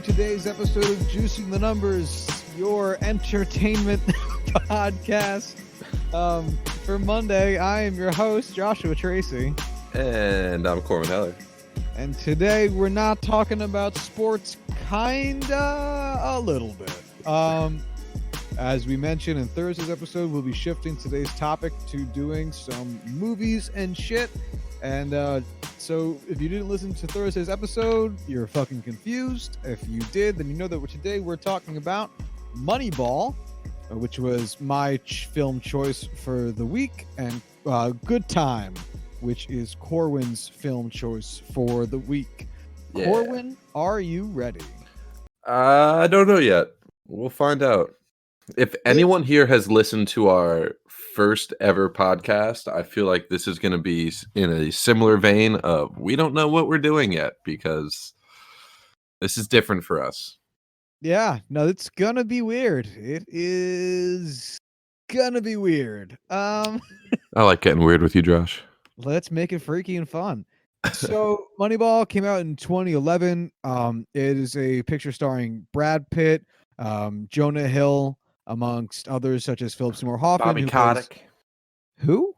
to today's episode of Juicing the Numbers, your entertainment podcast. For Monday, I am your host, Joshua Tracy. And I'm Corwin Heller. And today we're not talking about sports, kinda, a little bit. As we mentioned in Thursday's episode, we'll be shifting today's topic to doing some movies and shit. And so if you didn't listen to Thursday's episode, you're fucking confused. If you did, then you know that today we're talking about Moneyball, which was my film choice for the week, and Good Time, which is Corwin's film choice for the week. Yeah. Corwin, are you ready? I don't know yet. We'll find out. If anyone here has listened to our first ever podcast, I feel like this is going to be in a similar vein of we don't know what we're doing yet because this is different for us. Yeah, no, it's going to be weird. It is going to be weird. I like getting weird with you, Josh. Let's make it freaky and fun. So Moneyball came out in 2011. It is a picture starring Brad Pitt, Jonah Hill, amongst others such as Philip Seymour Hoffman. Bobby Kotick. Who?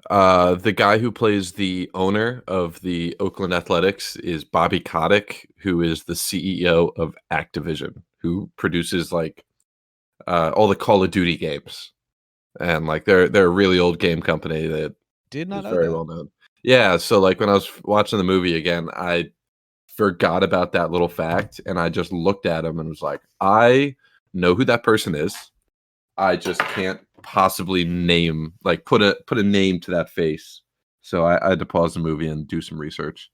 The guy who plays the owner of the Oakland Athletics is Bobby Kotick, who is the CEO of Activision, who produces like all the Call of Duty games. And like they're a really old game company that did not know very that. well known. Yeah, so like when I was watching the movie again, I forgot about that little fact and I just looked at him and was like, I know who that person is. I just can't possibly name, like put a name to that face. So I had to pause the movie and do some research.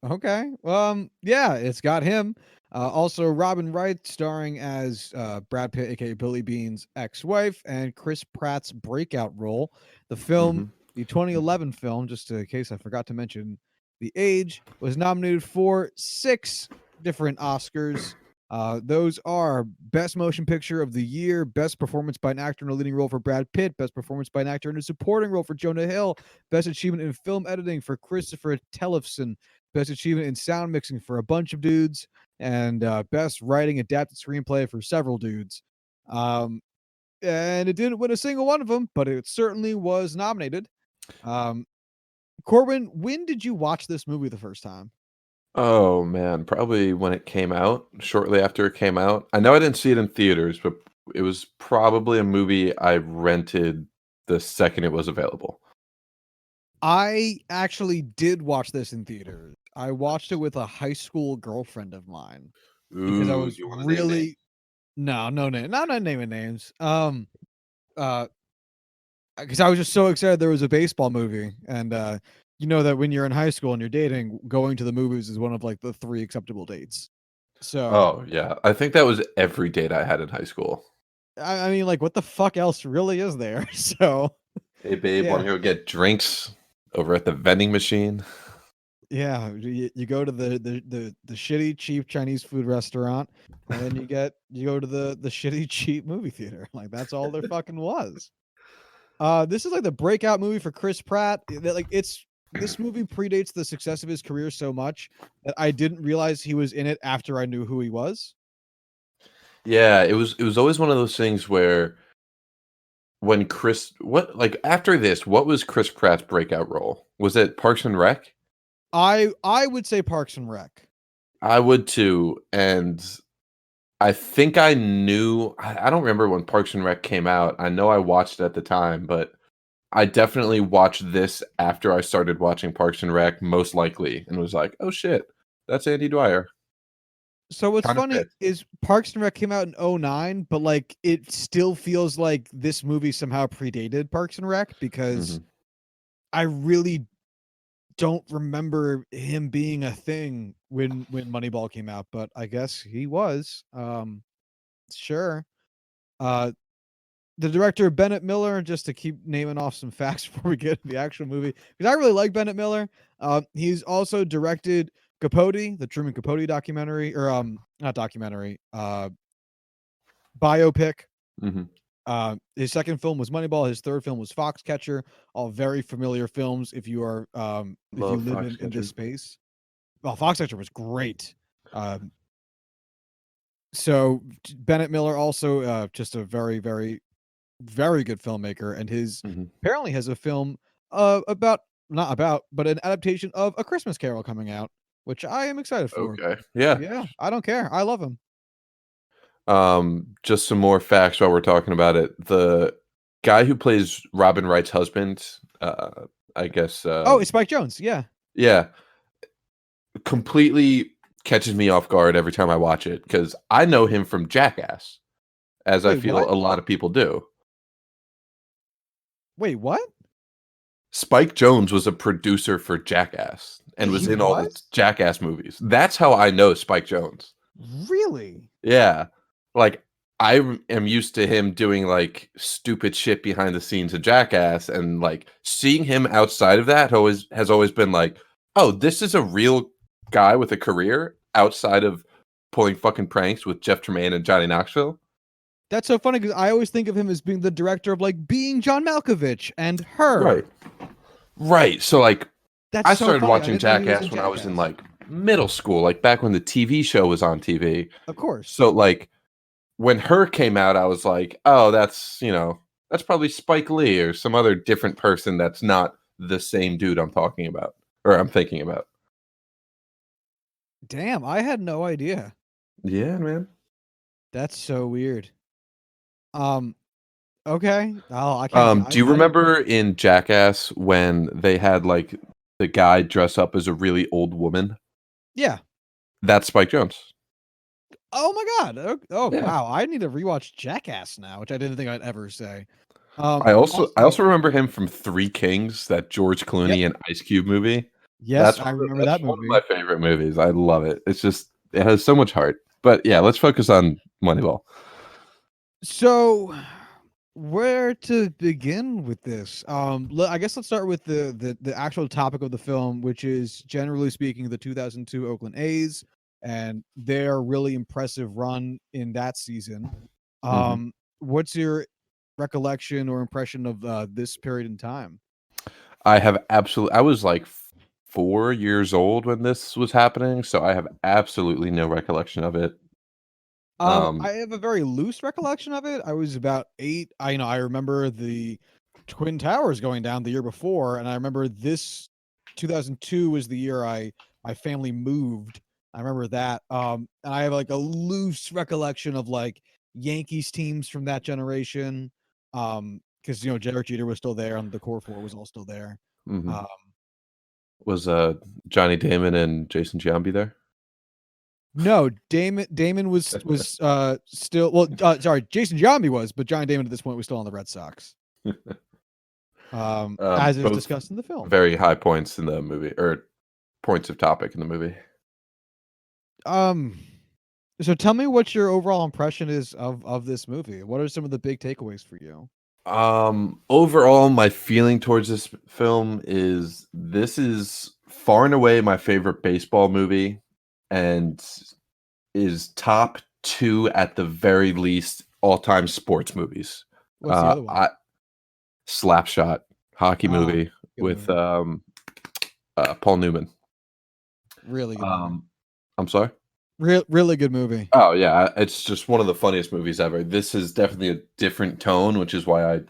Okay. Yeah, it's got him. Also Robin Wright starring as Brad Pitt, aka Billy Bean's ex-wife, and Chris Pratt's breakout role. The film, the 2011 film, just in case I forgot to mention the age, was nominated for 6 different Oscars. Those are Best Motion Picture of the Year, Best Performance by an Actor in a Leading Role for Brad Pitt, Best Performance by an Actor in a Supporting Role for Jonah Hill, Best Achievement in Film Editing for Christopher Tellefson, Best Achievement in Sound Mixing for a bunch of dudes, and Best Writing Adapted Screenplay for several dudes. And it didn't win a single one of them, but it certainly was nominated. Corwin, when did you watch this movie the first time? Oh man, probably when it came out, shortly after it came out. I know I didn't see it in theaters, but it was probably a movie I rented the second it was available. I actually did watch this in theaters. I watched it with a high school girlfriend of mine because I was really no name. Not naming names. Because I was just so excited there was a baseball movie, and you know that when you're in high school and you're dating, going to the movies is one of like the 3 acceptable dates. So, oh yeah, I think that was every date I had in high school. I mean, like, what the fuck else really is there? So, hey babe, want to go get drinks over at the vending machine? Yeah, you go to the shitty cheap Chinese food restaurant, and then you go to the shitty cheap movie theater. Like that's all there fucking was. This is like the breakout movie for Chris Pratt. This movie predates the success of his career so much that I didn't realize he was in it after I knew who he was. Yeah, it was always one of those things where when after this, what was Chris Pratt's breakout role? Was it Parks and Rec? I would say Parks and Rec. I would too, and I think I knew. I don't remember when Parks and Rec came out. I know I watched it at the time, but I definitely watched this after I started watching Parks and Rec, most likely, and was like, "Oh shit, that's Andy Dwyer." So what's funny is Parks and Rec came out in 2009, but like it still feels like this movie somehow predated Parks and Rec because I really don't remember him being a thing when Moneyball came out, but I guess he was. Sure. The director Bennett Miller, just to keep naming off some facts before we get to the actual movie, because I really like Bennett Miller. He's also directed Capote, the Truman Capote documentary, or not documentary, biopic. His second film was Moneyball. His third film was Foxcatcher. All very familiar films if you are if you live in this space. Well, Foxcatcher was great. So Bennett Miller also just a very, very, very good filmmaker, and his Mhm. apparently has a film about not about, but an adaptation of A Christmas Carol coming out, which I am excited for. Okay. Yeah. Yeah, I don't care. I love him. Just some more facts while we're talking about it. The guy who plays Robin Wright's husband, I guess, Oh, it's Spike Jones. Yeah. yeah, completely catches me off guard every time I watch it because I know him from Jackass, as I Wait, feel what? a lot of people do. Wait, what? Spike Jones was a producer for Jackass and He was in all the was? Jackass movies. That's how I know Spike Jones. Really? Yeah. Like, am used to him doing, like, stupid shit behind the scenes of Jackass, and, like, seeing him outside of that has always been like, "Oh, this is a real guy with a career outside of pulling fucking pranks with Jeff Tremaine and Johnny Knoxville." That's so funny because I always think of him as being the director of like Being John Malkovich and Her. Right. Right. So, like, That's I so started funny. I watching didn't know he was in Jackass when I was in, Jackass. like, middle school, like, back when the TV show was on TV. Of course. So, like, when Her came out, I was like, "Oh, that's probably Spike Lee or some other different person that's not the same dude I'm talking about or I'm thinking about." Damn, I had no idea. Yeah, man. That's so weird. Um, okay. Oh, I can't. Do you I didn't. remember in Jackass when they had, like, the guy dress up as a really old woman? Yeah. That's Spike Jones. Oh my god. Oh Yeah. wow. I need to rewatch Jackass now, which I didn't think I'd ever say. I Also, also remember him from Three Kings, that George yep. Clooney and Ice Cube movie. Yes, I remember That's that one of movie. my favorite movies. I love it. It's just it has so much heart. But yeah, let's focus on Moneyball. So, where to begin with this? I guess let's start with the actual topic of the film, which is generally speaking the 2002 Oakland A's and their really impressive run in that season. Mhm. What's your recollection or impression of this period in time? I was like 4 years old when this was happening, so I have absolutely no recollection of it. Um, I have a very loose recollection of it. I was about 8. I remember the Twin Towers going down the year before, and I remember this 2002 was the year my family moved. I remember that. And I have like a loose recollection of like Yankees teams from that generation. Because Derek Jeter was still there and the core four was all still there. mhm. Um, Was, Johnny Damon and Jason Giambi there? no, Damon was still sorry, Jason Giambi was, but Johnny Damon at this point was still on the Red Sox. As is Both discussed in the film. very high points in the movie or points of topic in the movie. Um, so tell me what your overall impression is of this movie. What are some of the big takeaways for you? Overall, my feeling towards this film is this is far and away my favorite baseball movie and is top 2 at the very least all-time sports movies. What's the other one? I Slapshot hockey Uh, movie good with movie. Paul Newman. Really good movie. Um, I'm sorry? Really good movie. Oh yeah, it's just one of the funniest movies ever. This is definitely a different tone, which is why I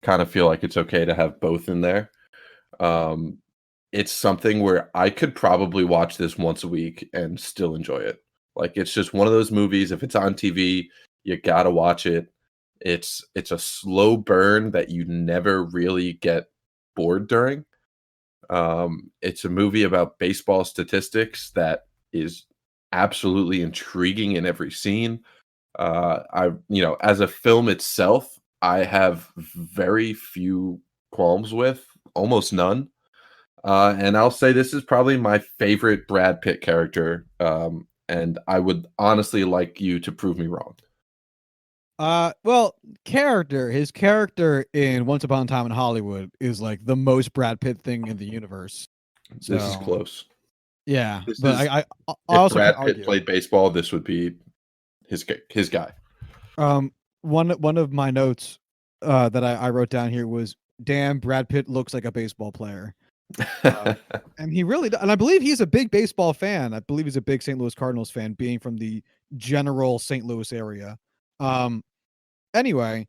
kind of feel like it's okay to have both in there. Um, it's something where I could probably watch this once a week and still enjoy it. Like it's just one of those movies. If it's on TV, you gotta watch it. It's a slow burn that you never really get bored during. It's a movie about baseball statistics that is absolutely intriguing in every scene. As a film itself, I have very few qualms with, almost none. And I'll say this is probably my favorite Brad Pitt character. And I would honestly like you to prove me wrong. Well, his character in Once Upon a Time in Hollywood is like the most Brad Pitt thing in the universe. This is So close. yeah, This but is I if also can't Brad Pitt argue. played baseball, this would be his guy. Um, one of my notes that I wrote down here was, "Damn, Brad Pitt looks like a baseball player." Uh, and he really, and I believe he's a big baseball fan. I believe he's a big St. Louis Cardinals fan, being from the general St. Louis area. Um, anyway,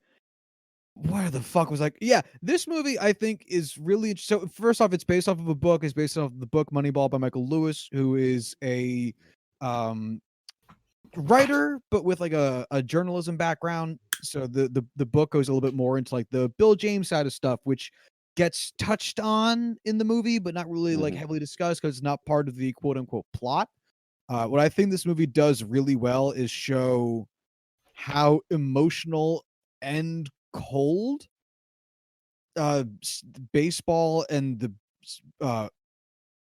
where the fuck was yeah, this movie I think is really so. First off, it's based off of a book. It's based off the book Moneyball by Michael Lewis, who is a um writer, but with like a journalism background. So the book goes a little bit more into like the Bill James side of stuff, which gets touched on in the movie, but not really like Mhm. heavily discussed because it's not part of the quote unquote plot. What I think this movie does really well is show how emotional and cold baseball and the uh,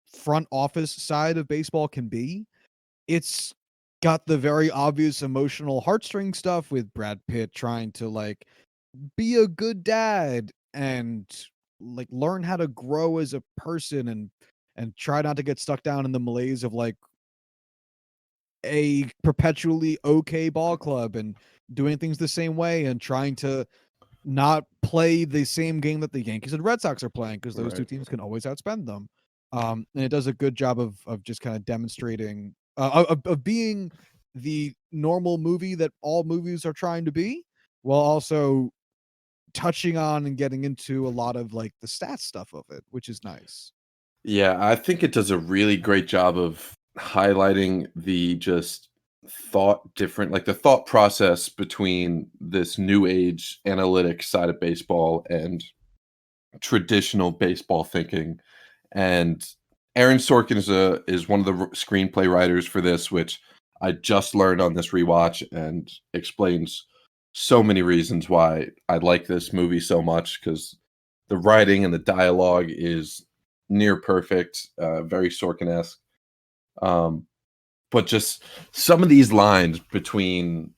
front office side of baseball can be. It's got the very obvious emotional heartstring stuff with Brad Pitt trying to like be a good dad and like learn how to grow as a person and try not to get stuck down in the malaise of like a perpetually okay ball club and doing things the same way and trying to not play the same game that the Yankees and Red Sox are playing because those two Right. teams can always outspend them. And it does a good job of just kind of demonstrating of being the normal movie that all movies are trying to be, while also touching on and getting into a lot of like the stats stuff of it, which is nice. Yeah, I think it does a really great job of highlighting the just the thought process between this new age analytic side of baseball and traditional baseball thinking. And Aaron Sorkin is one of the screenplay writers for this, which I just learned on this rewatch and explains so many reasons why I like this movie so much because the writing and the dialogue is near perfect, very Sorkin-esque. Um, but just some of these lines between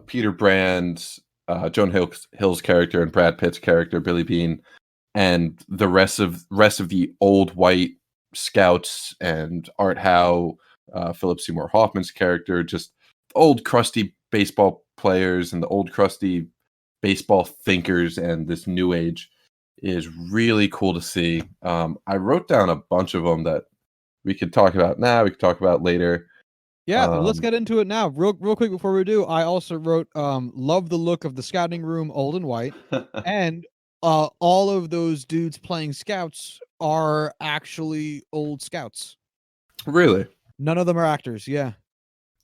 Peter Brand, Hill's character, and Brad Pitt's character, Billy Bean, and the rest of the old white scouts and Art Howe, Philip Seymour Hoffman's character, just old crusty baseball players and the old crusty baseball thinkers and this new age is really cool to see. I wrote down a bunch of them that we could talk about now. We could talk about later. Yeah, let's Um, get into it now. Real quick before we do, I also wrote love the look of the scouting room, old and white. And all of those dudes playing scouts are actually old scouts. really, None of them are actors. Yeah.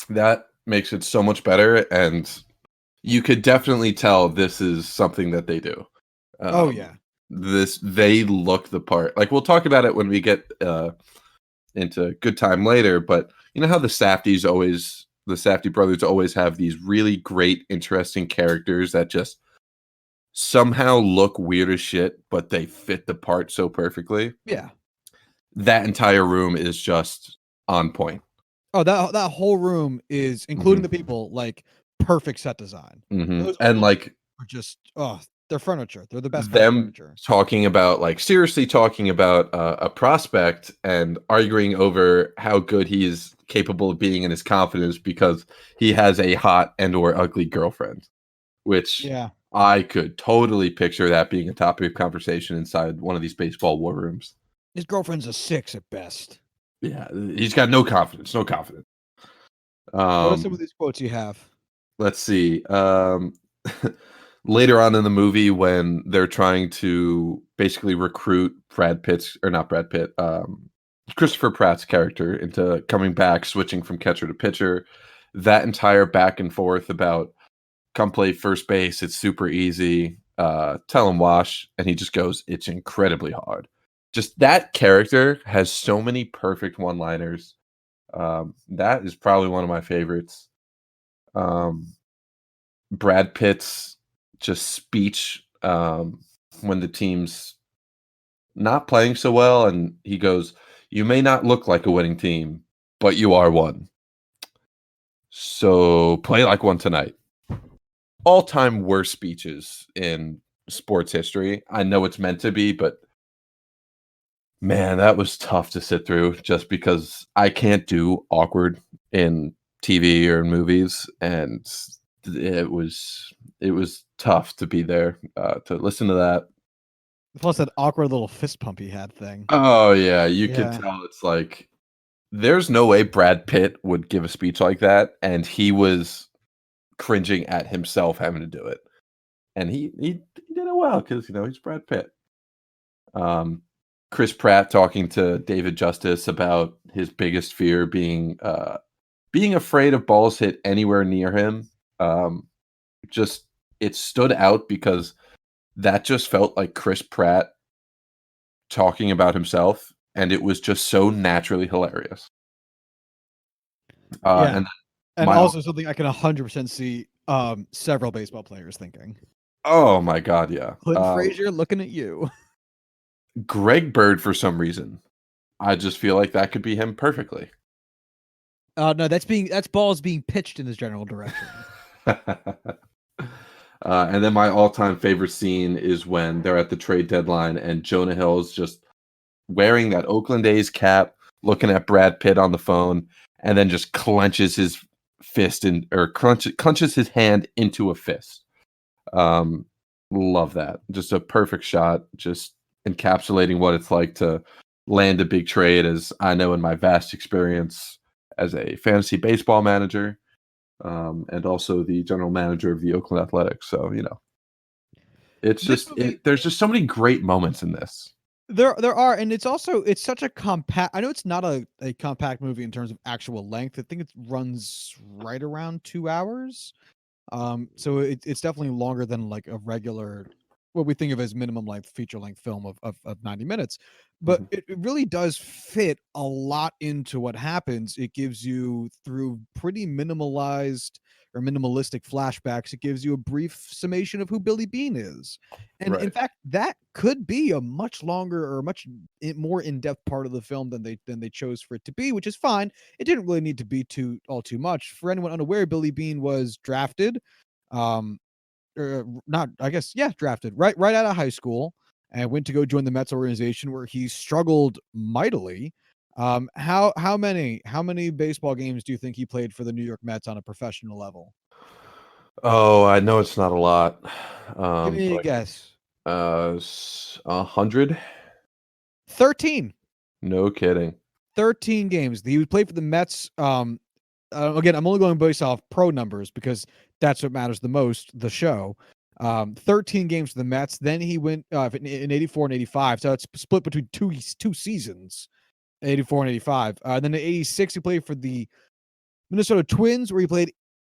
that makes it so much better, and you could definitely tell this is something that they do. Oh Um, yeah. this they look the part. Like we'll talk about it when we get into Good Time Later, but you know how the Safdie brothers always have these really great, interesting characters that just somehow look weird as shit, but they fit the part so perfectly. Yeah. That entire room is just on point. Oh, that whole room is, including Hmm. the people, like perfect set design. Hmm. Those And old like are just they're furniture. They're the best kind of them furniture. talking about like seriously talking about a prospect and arguing over how good he is capable of being in his confidence because he has a hot and or ugly girlfriend, which Yeah. I could totally picture that being a topic of conversation inside one of these baseball war rooms. His girlfriend's a 6 at best. Yeah, he's got no confidence, no confidence. What are some of um these quotes you have? let's see. Later on in the movie when they're trying to basically recruit Brad Pitt's or not Brad Pitt, Christopher Pratt's character into coming back, switching from catcher to pitcher, that entire back and forth about come play first base, it's super easy. Tell him wash, and he just goes, it's incredibly hard. Just that character has so many perfect one-liners. That is probably one of my favorites. Um, Brad Pitt's just speech when the team's not playing so well, and he goes, "You may not look like a winning team, but you are one. So play like one tonight." All-time worst speeches in sports history. I know it's meant to be, but man, that was tough to sit through just because I can't do awkward in TV or in movies, and it was it was tough to be there to listen to that. Plus that awkward little fist pump he had thing. Oh yeah, you could Yeah. tell it's like there's no way Brad Pitt would give a speech like that, and he was cringing at himself having to do it. And he did it well because he's Brad Pitt. Um, Chris Pratt talking to David Justice about his biggest fear being afraid of balls hit anywhere near him. Just it stood out because that just felt like Chris Pratt talking about himself, and it was just so naturally hilarious. Yeah. And And my also something I can 100% see several baseball players thinking. oh my god, yeah. Clint Frazier looking at you. Greg Bird for some reason. I just feel like that could be him perfectly. No, that's balls being pitched in his general direction. And then my all-time favorite scene is when they're at the trade deadline and Jonah Hill's just wearing that Oakland A's cap, looking at Brad Pitt on the phone, and then just clenches his fist clenches his hand into a fist. Love that. Just a perfect shot, just encapsulating what it's like to land a big trade, as I know in my vast experience as a fantasy baseball manager, and also the general manager of the Oakland Athletics. So, it's This movie, there's just so many great moments in this. there are, and it's such a compact. I know it's not a compact movie in terms of actual length. I think it runs right around 2 hours. So it's definitely longer than like a regular, what we think of as minimum length feature length film of 90 minutes. But Mhm. it really does fit a lot into what happens. It gives you, through pretty minimalistic flashbacks, it gives you a brief summation of who Billy Bean is. And in Right. fact, that could be a much longer or much more in-depth part of the film than they chose for it to be, which is fine. It didn't really need to be too much. For anyone unaware, Billy Bean was drafted, um, or not, I guess, yeah, drafted right out of high school, and went to go join the Mets organization where he struggled mightily. How many baseball games do you think he played for the New York Mets on a professional level? Oh, I know it's not a lot, Give me a but guess. 100. 13. No kidding. 13 games. He would play for the Mets. Again, I'm only going based off pro numbers because that's what matters the most, the show. 13 games for the Mets. Then he went in 84 and 85. So it's split between two seasons, 84 and 85. Then in 86, he played for the Minnesota Twins, where he played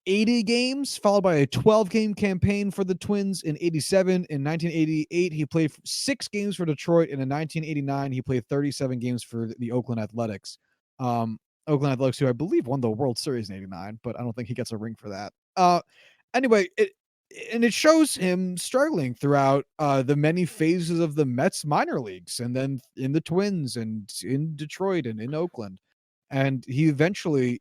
80 games, followed by a 12-game campaign for the Twins in 87. In 1988, he played 6 games for Detroit, and in 1989, he played 37 games for the Oakland Athletics. Oakland Athletics, who I believe won the World Series in '89, but I don't think he gets a ring for that. Anyway, it shows him struggling throughout the many phases of the Mets minor leagues, and then in the Twins, and in Detroit, and in Oakland. And he eventually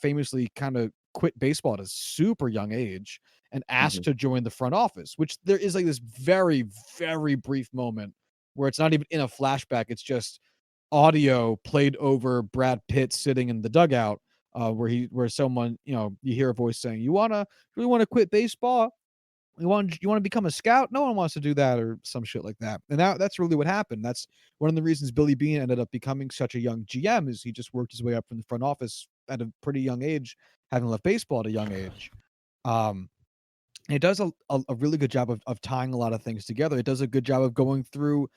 famously kind of quit baseball at a super young age and asked Mhm. to join the front office, which there is like this very, very brief moment where it's not even in a flashback. It's just audio played over Brad Pitt sitting in the dugout, where someone, you hear a voice saying, really want to quit baseball? You want to become a scout? No one wants to do that, or some shit like that. And that's really what happened. That's one of the reasons Billy Bean ended up becoming such a young GM, is he just worked his way up from the front office at a pretty young age, having left baseball at a young age. Um, it does a really good job of tying a lot of things together. It does a good job of going through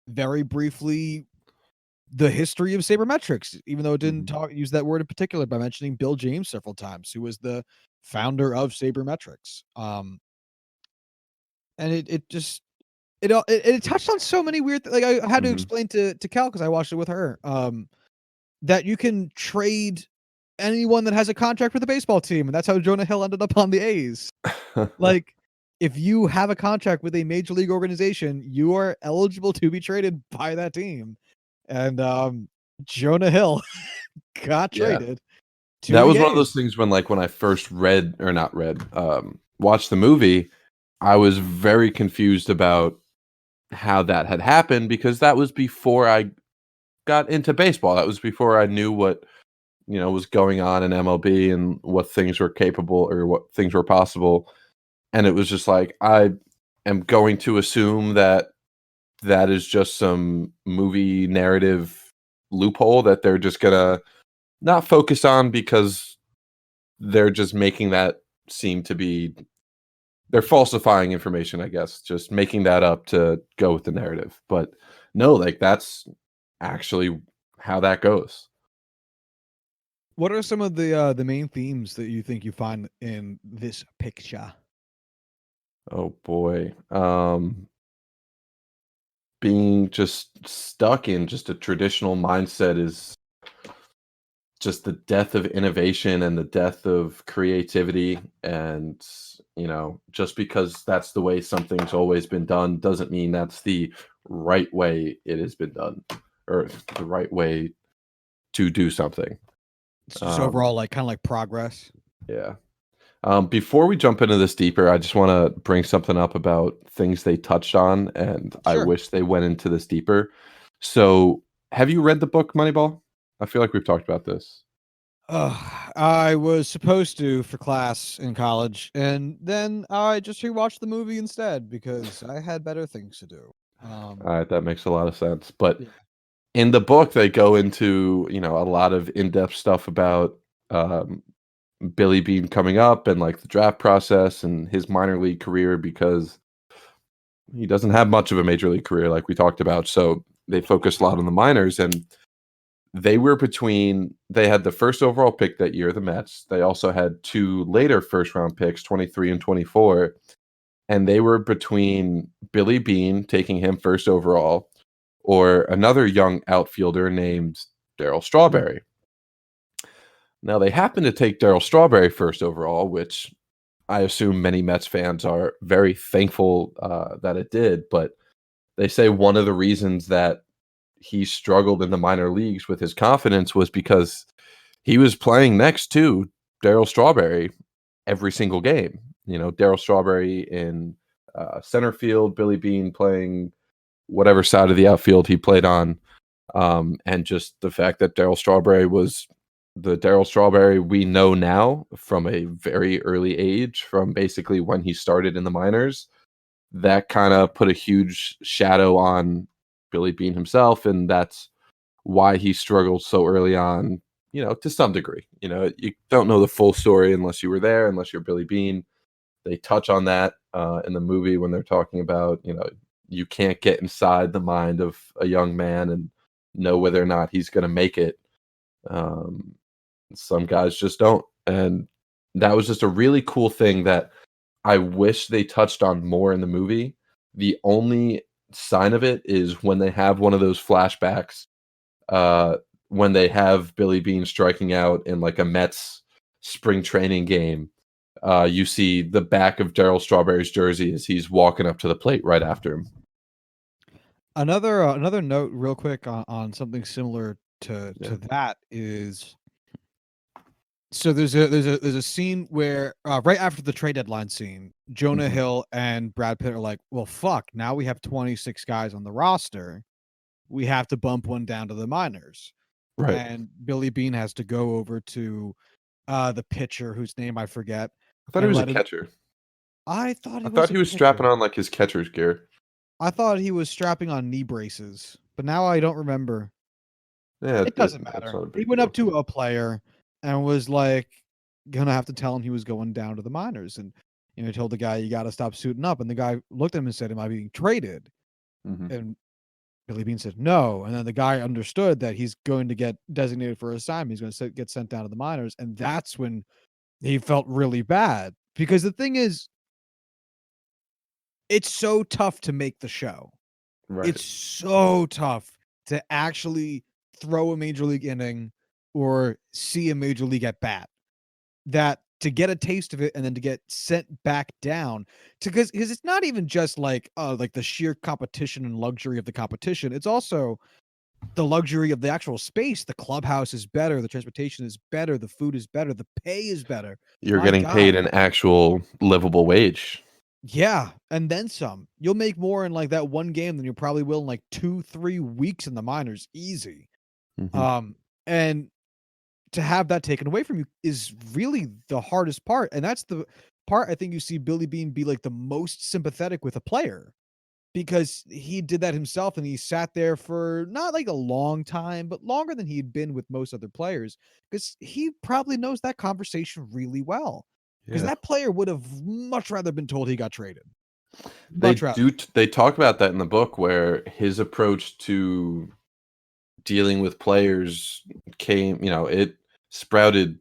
very briefly the history of sabermetrics, even though it didn't Mhm. use that word in particular, by mentioning Bill James several times, who was the founder of sabermetrics. And it just it touched on so many weird like, I had to Mhm. explain to Cal, because I watched it with her, that you can trade anyone that has a contract with a baseball team, and that's how Jonah Hill ended up on the A's. Like, if you have a contract with a major league organization, you are eligible to be traded by that team. And Jonah Hill got Yeah. traded to That the was one of A's. those things when, like, when I first read or not read, watched the movie, I was very confused about how that had happened because that was before I got into baseball. That was before I knew what, was going on in MLB and what things were capable or what things were possible. And it was just like, I am going to assume that that is just some movie narrative loophole that they're just gonna not focus on because they're just making that seem to be they're falsifying information, I guess, just making that up to go with the narrative. But no, like that's actually how that goes. What are some of the main themes that you think you find in this picture? Oh boy. Being just stuck in just a traditional mindset is just the death of innovation and the death of creativity. And just because that's the way something's always been done doesn't mean that's the right way it has been done, or the right way to do something. It's just um overall like kind of like progress. yeah. Before we jump into this deeper, I just want to bring something up about things they touched on, and I Sure. wish they went into this deeper. So, have you read the book Moneyball? I feel like we've talked about this. I was supposed to for class in college, and then I just rewatched the movie instead because I had better things to do. All right, that makes a lot of sense. But Yeah, in the book, they go into a lot of in-depth stuff about um, Billy Bean coming up and like the draft process and his minor league career because he doesn't have much of a major league career like we talked about. So they focus a lot on the minors, and they had the first overall pick that year, the Mets. They also had two later first round picks, 23 and 24. And they were between Billy Bean, taking him first overall, or another young outfielder named Darryl Strawberry. Now, they happened to take Darryl Strawberry first overall, which I assume many Mets fans are very thankful that it did. But they say one of the reasons that he struggled in the minor leagues with his confidence was because he was playing next to Darryl Strawberry every single game. Darryl Strawberry in center field, Billy Bean playing whatever side of the outfield he played on. And just the fact that Darryl Strawberry was the Darryl Strawberry we know now from a very early age, from basically when he started in the minors, that kind of put a huge shadow on Billy Bean himself. And that's why he struggled so early on, to some degree. You don't know the full story unless you were there, unless you're Billy Bean. They touch on that in the movie when they're talking about, you can't get inside the mind of a young man and know whether or not he's going to make it. Um, some guys just don't. And that was just a really cool thing that I wish they touched on more in the movie. The only sign of it is when they have one of those flashbacks, uh, when they have Billy Bean striking out in like a Mets spring training game. You see the back of Darryl Strawberry's jersey as he's walking up to the plate right after him. another note, real quick, on something similar Yeah. to that is, so there's a scene where right after the trade deadline scene, Jonah Mhm. Hill and Brad Pitt are like, "Well, fuck, now we have 26 guys on the roster. We have to bump one down to the minors." Right. And Billy Bean has to go over to the pitcher whose name I forget I thought he and was a let him. catcher. I thought he I was thought a he was strapping pitcher. on like his catcher's gear. I thought he was strapping on knee braces, but now I don't remember. Yeah, It doesn't that's matter. not a He big went up deal. to a player and was like gonna have to tell him he was going down to the minors, and he told the guy, "You got to stop suiting up." And the guy looked at him and said, "Am I being traded?" Mhm. And Billy Bean said, "No." And then the guy understood that he's going to get designated for assignment. He's going to get sent down to the minors, and that's when he felt really bad, because the thing is, it's so tough to make the show. Right. It's so tough to actually throw a major league inning or see a major league at bat, that to get a taste of it and then to get sent back down to, because it's not even just like the sheer competition and luxury of the competition. It's also the luxury of the actual space. The clubhouse is better, the transportation is better, the food is better, the pay is better. You're My getting God. paid an actual livable wage. Yeah, and then some. You'll make more in like that one game than you probably will in like 2-3 weeks in the minors, easy. Mhm. Um, and to have that taken away from you is really the hardest part, and that's the part I think you see Billy Bean be like the most sympathetic with a player. because he did that himself and he sat there for not like a long time, but longer than he'd been with most other players because he probably knows that conversation really well. Because Yeah. that player would have much rather been told he got traded. They Much rather. they talk about that in the book where his approach to dealing with players came, it sprouted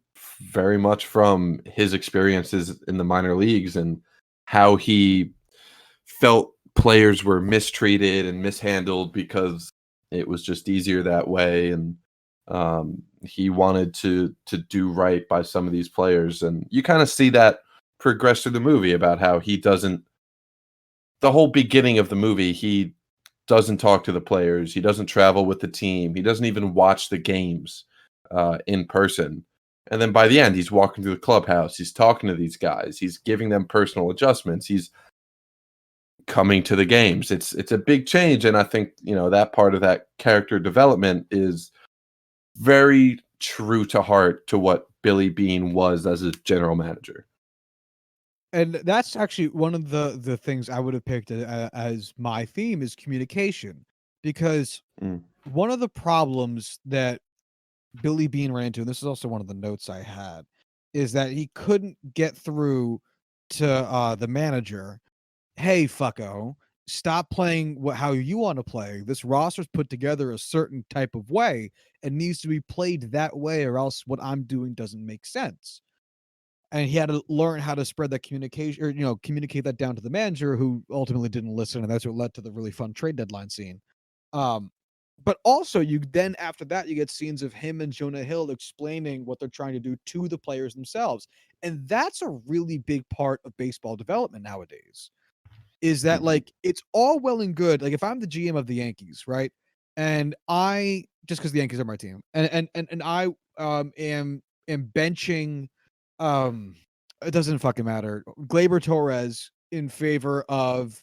very much from his experiences in the minor leagues and how he felt players were mistreated and mishandled because it was just easier that way, and he wanted to do right by some of these players, and you kind of see that progress through the movie about how he doesn't the whole beginning of the movie, he doesn't talk to the players. He doesn't travel with the team. He doesn't even watch the games in person. And then by the end, he's walking through the clubhouse. He's talking to these guys. He's giving them personal adjustments. He's coming to the games. It's a big change, and I think that part of that character development is very true to heart to what Billy Bean was as a general manager. And that's actually one of the things I would have picked as my theme is communication. Because Mm, one of the problems that Billy Bean ran into, and this is also one of the notes I had, is that he couldn't get through to the manager. Hey, fucko, stop playing how you want to play. This roster's put together a certain type of way and needs to be played that way, or else what I'm doing doesn't make sense. And he had to learn how to spread that communication, or communicate that down to the manager, who ultimately didn't listen, and that's what led to the really fun trade deadline scene. Um, but also, you then after that, you get scenes of him and Jonah Hill explaining what they're trying to do to the players themselves, and that's a really big part of baseball development nowadays. Is that mhm. like it's all well and good. Like if I'm the GM of the Yankees, right? And I just because the Yankees are my team, and I am benching it doesn't fucking matter. Glaber Torres in favor of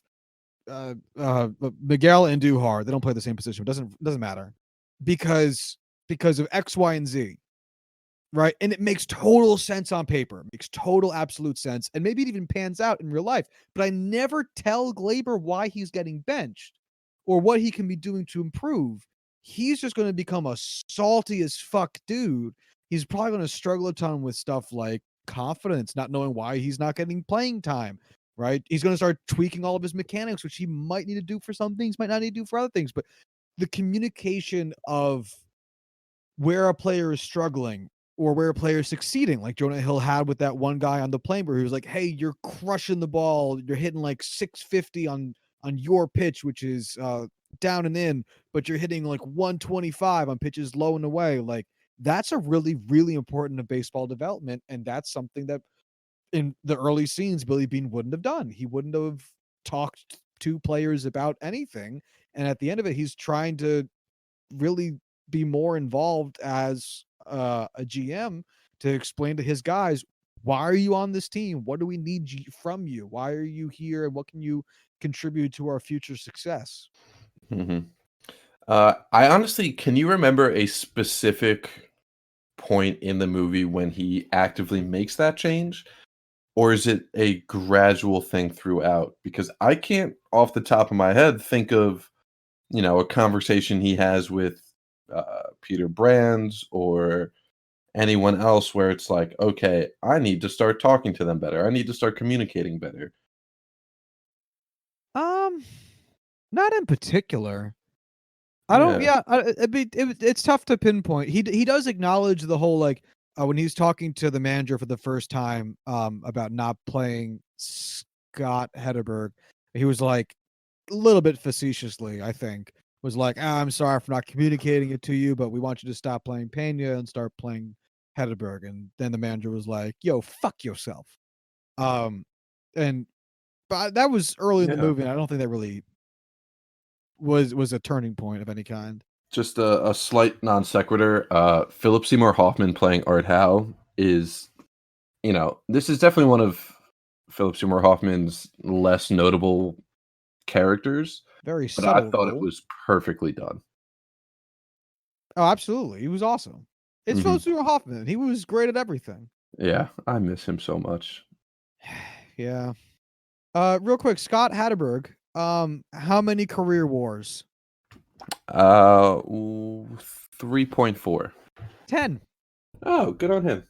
Miguel and Duhar. They don't play the same position. It doesn't matter because of X, Y, and Z. Right. And it makes total sense on paper, makes total absolute sense. And maybe it even pans out in real life. But I never tell Glaber why he's getting benched or what he can be doing to improve. He's just going to become a salty as fuck dude. He's probably going to struggle a ton with stuff like confidence, not knowing why he's not getting playing time. Right. He's going to start tweaking all of his mechanics, which he might need to do for some things, might not need to do for other things. But the communication of where a player is struggling or where a player is succeeding, like Jonah Hill had with that one guy on the plane where he was like, "Hey, you're crushing the ball. You're hitting like 650 on your pitch, which is down and in, but you're hitting like 125 on pitches low and away." Like that's a really, really important to baseball development, and that's something that in the early scenes Billy Bean wouldn't have done. He wouldn't have talked to players about anything, and at the end of it, he's trying to really be more involved as a GM to explain to his guys, why are you on this team? What do we need from you? Why are you here? And what can you contribute to our future success? Mhm. I honestly, can you remember a specific point in the movie when he actively makes that change? Or is it a gradual thing throughout? Because I can't, off the top of my head, think of, a conversation he has with Peter Brands or anyone else where it's like, okay, I need to start talking to them better. I need to start communicating better. Um, Not in particular. I don't. Yeah. Yeah, it's tough to pinpoint. He does acknowledge the whole like when he's talking to the manager for the first time about not playing Scott Hederberg. He was like a little bit facetiously, I think, was like, I'm sorry for not communicating it to you, but we want you to stop playing Pena and start playing Hederberg." And then the manager was like, "Yo, fuck yourself." Um, and but that was early in the Yeah. movie, and I don't think that really was a turning point of any kind. Just a slight non sequitur. Philip Seymour Hoffman playing Art Howe is, this is definitely one of Philip Seymour Hoffman's less notable characters, Very but I subtle thought it role. was perfectly done. Oh, absolutely. He was awesome. It's Hmm. Philip Seymour Hoffman. He was great at everything. Yeah, I miss him so much. Yeah. Real quick, Scott Hatterberg How many career wars? 3.4. 10. Oh, good on him.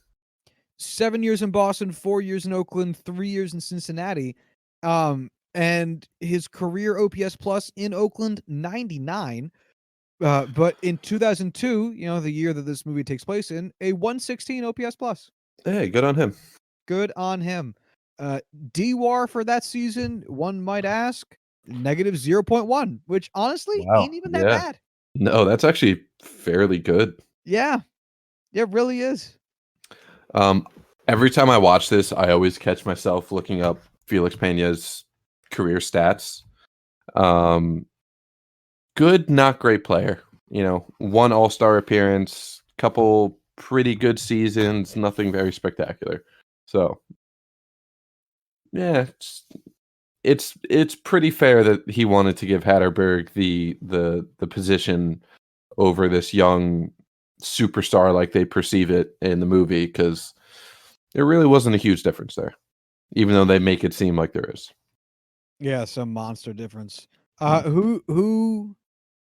7 years in Boston, 4 years in Oakland, 3 years in Cincinnati. And his career OPS plus in Oakland, 99. But in 2002, the year that this movie takes place in, a 116 OPS plus. Hey, good on him. Good on him. DWAR for that season, one might ask, negative 0.1, which honestly Wow. ain't even that Yeah. bad. No, that's actually fairly good. Yeah, it really is. Um, every time I watch this, I always catch myself looking up Felix Pena's career stats. Good, not great player. One All-Star appearance, couple pretty good seasons, nothing very spectacular. So, yeah, it's pretty fair that he wanted to give Hatterberg the position over this young superstar like they perceive it in the movie, because there really wasn't a huge difference there, even though they make it seem like there is. Yeah, some monster difference. Mm. Who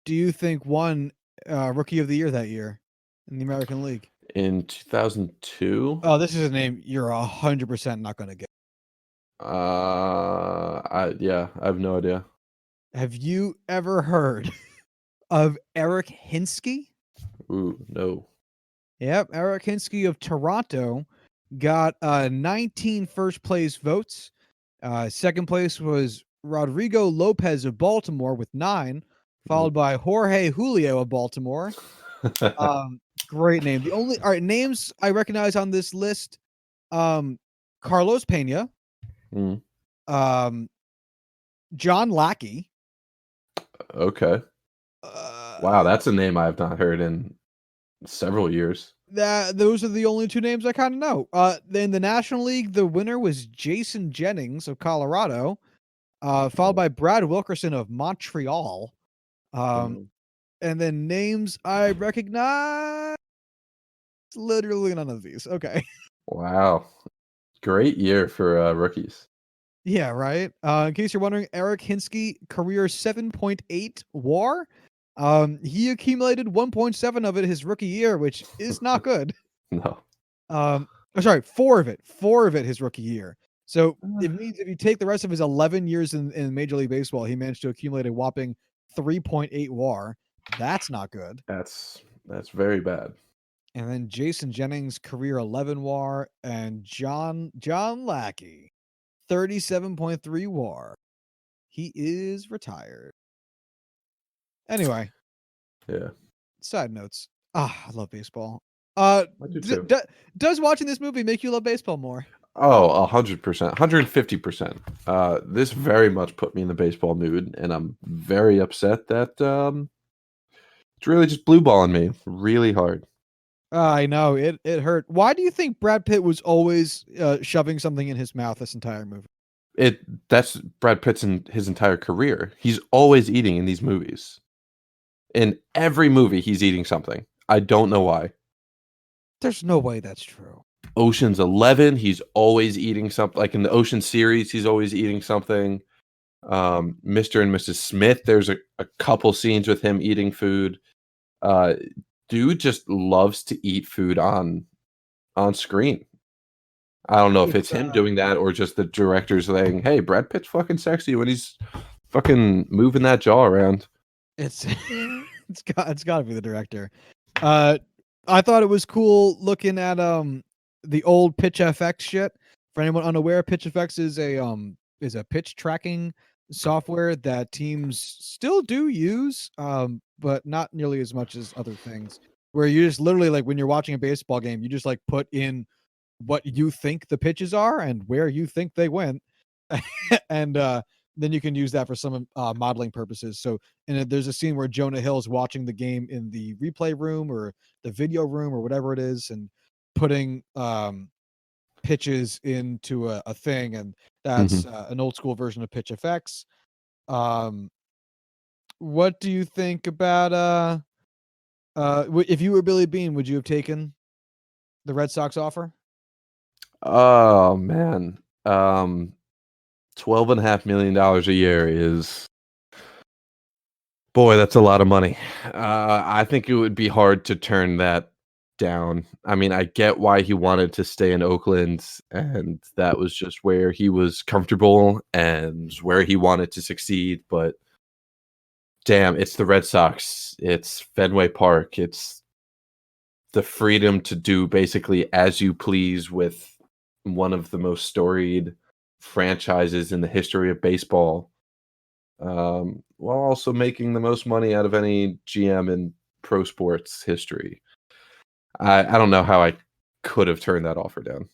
do you think won Rookie of the Year that year in the American League? In 2002, Oh, this is a name you're 100% not going to get. I have no idea. Have you ever heard of Eric Hinsky? Ooh, no. Yep, Eric Hinsky of Toronto got 19 first place votes. Second place was Rodrigo Lopez of Baltimore with 9, followed by Jorge Julio of Baltimore. Great name. The only all right names I recognize on this list: Carlos Pena, Mm, um, John Lackey. okay. Wow, Uh, that's a name I have not heard in several years. those are the only two names I kind of know. In the National League, the winner was Jason Jennings of Colorado, followed by Brad Wilkerson of Montreal. Um, And then names I recognize, literally none of these. Okay. wow. Great year for rookies. Yeah, right. In case you're wondering, Eric Hinsky career 7.8 WAR. He accumulated 1.7 of it his rookie year, which is not good. No. Sorry, 4 of it his rookie year. So Uh, it means if you take the rest of his 11 years in Major League Baseball, he managed to accumulate a whopping 3.8 WAR. That's not good. that's very bad. And then Jason Jennings career 11 WAR and John Lackey 37.3 WAR. He is retired. Anyway, Yeah. side notes. I love baseball. I do too. Does watching this movie make you love baseball more? Oh, 100%, 150%. This very much put me in the baseball mood, and I'm very upset that it's really just blue balling me really hard. I know it hurt. Why do you think Brad Pitt was always shoving something in his mouth this entire movie? That's Brad Pitt's in his entire career. He's always eating in these movies. In every movie, he's eating something. I don't know why. There's no way that's true. Ocean's 11, he's always eating something. Like in the Ocean series, he's always eating something. Mr. and Mrs. Smith, there's a couple scenes with him eating food. Uh, Dude just loves to eat food on screen. I don't know if It's it's him doing that or just the director's saying, "Hey, Brad Pitt's fucking sexy when he's fucking moving that jaw around." it's it's got to be the director. Uh, I thought it was cool looking at the old Pitch FX shit. For anyone unaware, Pitch FX is a pitch tracking software that teams still do use, but not nearly as much as other things. Where you just literally like when you're watching a baseball game, you just like put in what you think the pitches are and where you think they went, and then you can use that for some modeling purposes. So, and there's a scene where Jonah Hill is watching the game in the replay room or the video room or whatever it is, and putting pitches into a thing, and that's Mhm. an old school version of Pitch FX. What do you think about if you were Billy Bean, would you have taken the Red Sox offer? Oh man. $12.5 million a year is Boy, that's a lot of money. I think it would be hard to turn that down. I mean, I get why he wanted to stay in Oakland, and that was just where he was comfortable and where he wanted to succeed. But damn, it's the Red Sox. It's Fenway Park. It's the freedom to do basically as you please with one of the most storied franchises in the history of baseball, while also making the most money out of any GM in pro sports history. I don't know how I could have turned that offer down.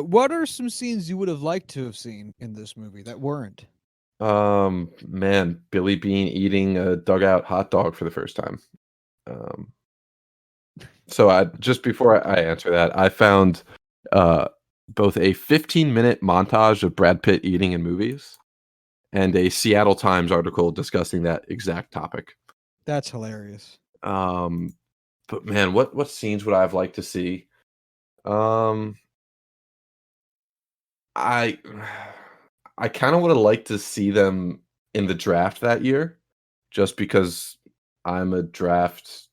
What are some scenes you would have liked to have seen in this movie that weren't? Man, Billy Bean eating a dugout hot dog for the first time. Um, so I just before I answer that, I found uh, both a 15-minute montage of Brad Pitt eating in movies and a Seattle Times article discussing that exact topic. That's hilarious. Um, but man, what scenes would I have liked to see? Um, I I kind of would have liked to see them in the draft that year, just because I'm a draft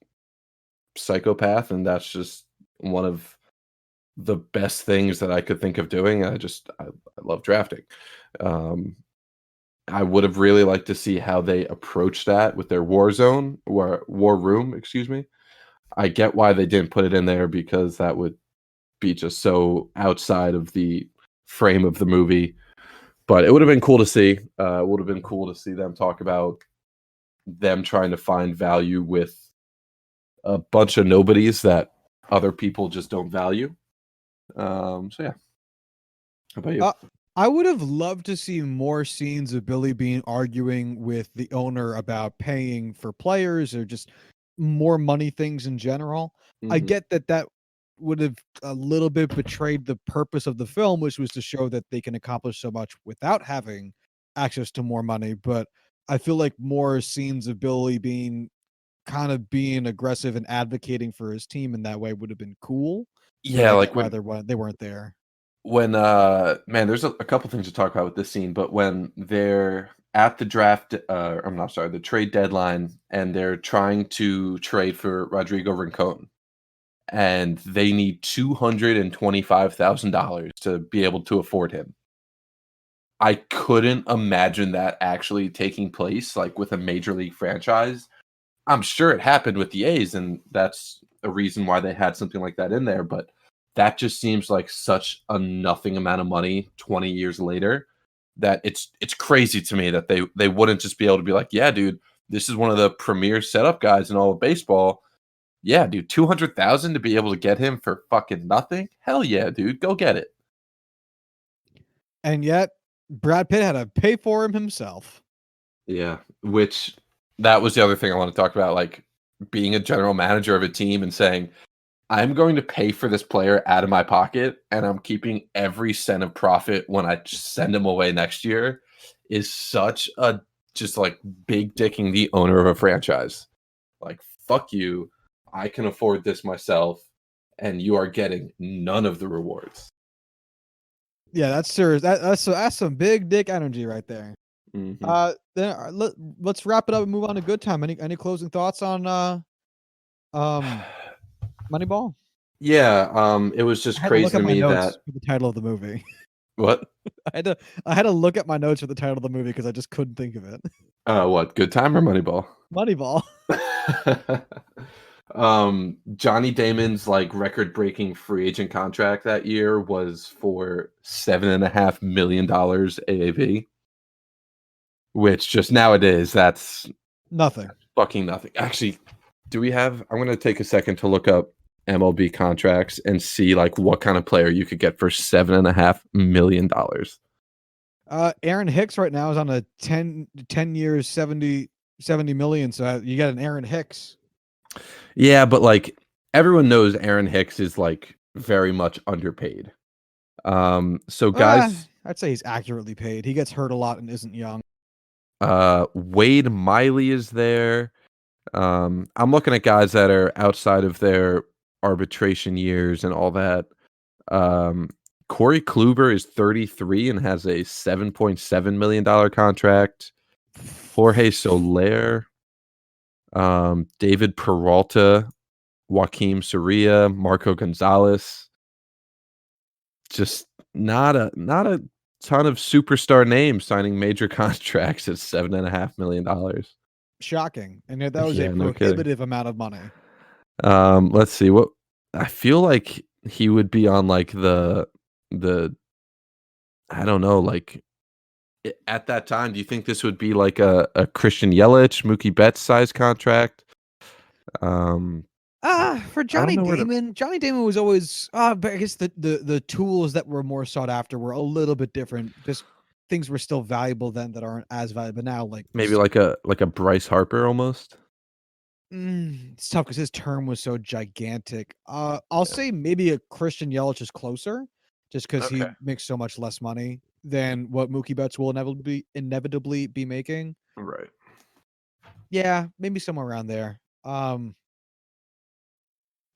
psychopath, and that's just one of the best things that I could think of doing. I love drafting. Um, I would have really liked to see how they approach that with their war room, excuse me. I get why they didn't put it in there because that would be just so outside of the frame of the movie. But it would have been cool to see. It would have been cool to see them talk about them trying to find value with a bunch of nobodies that other people just don't value. So yeah. How about you? Uh, I would have loved to see more scenes of Billy Bean arguing with the owner about paying for players or just more money things in general. I Mhm. get that would have a little bit betrayed the purpose of the film, which was to show that they can accomplish so much without having access to more money. But I feel like more scenes of Billy Bean kind of being aggressive and advocating for his team in that way would have been cool. But Yeah, I like get why they weren't there. when man, there's a couple things to talk about with this scene, but when they're at the draft, I'm not sorry, the trade deadline, and they're trying to trade for Rodrigo Rincon, and they need $225,000 to be able to afford him. I couldn't imagine that actually taking place, like, with a major league franchise. I'm sure it happened with the A's, and that's a reason why they had something like that in there, but that just seems like such a nothing amount of money 20 years later that it's crazy to me that they wouldn't just be able to be like, "Yeah, dude, this is one of the premier setup guys in all of baseball. Yeah, dude, 200,000 to be able to get him for fucking nothing? Hell yeah, dude, go get it." And yet, Brad Pitt had to pay for him himself. Yeah, which that was the other thing I want to talk about, like, being a general manager of a team and saying, I'm going to pay for this player out of my pocket, and I'm keeping every cent of profit when I send him away next year is such a just like big dicking the owner of a franchise. Like, fuck you. I can afford this myself, and you are getting none of the rewards. Yeah, that's serious. That's some big dick energy right there. Hmm. Then let's wrap it up and move on to good time. Any closing thoughts on um Moneyball? Yeah, it was I just had to look crazy at to my me notes that for the title of the movie. what? I had to look at my notes for the title of the movie because I just couldn't think of it. What? Good time or Moneyball? Moneyball. Johnny Damon's like record-breaking free agent contract that year was for $7.5 million AAV, which just nowadays that's Nothing. fucking nothing. Actually, do we have? I'm gonna take a second to look up MLB contracts and see like what kind of player you could get for $7.5 million. Aaron Hicks right now is on a 10 years 70 million. So you got an Aaron Hicks. Yeah, but like everyone knows Aaron Hicks is like very much underpaid. So guys, I'd say he's accurately paid. He gets hurt a lot and isn't young. Wade Miley is there. I'm looking at guys that are outside of their arbitration years and all that. Um, Corey Kluber is 33 and has a $7.7 million contract. Jorge Soler, David Peralta, Joaquim Soria, Marco Gonzalez. Just not a ton of superstar names signing major contracts at $7.5 million. Shocking. And yet that was a Yeah, no kidding. prohibitive amount of money. Let's see what I feel like he would be on like the I don't know, like at that time, do you think this would be like a Christian Yelich, Mookie Betts size contract? Um, For I don't Johnny know where to. Damon, Johnny Damon was always but I guess the tools that were more sought after were a little bit different. Just things were still valuable then that aren't as valuable now. Like Maybe like a Bryce Harper almost. it's tough because his term was so gigantic. I'll Yeah. say maybe a Christian Yelich is closer, just because he Okay. makes so much less money than what Mookie Betts will inevitably be making. Right. Yeah, maybe somewhere around there.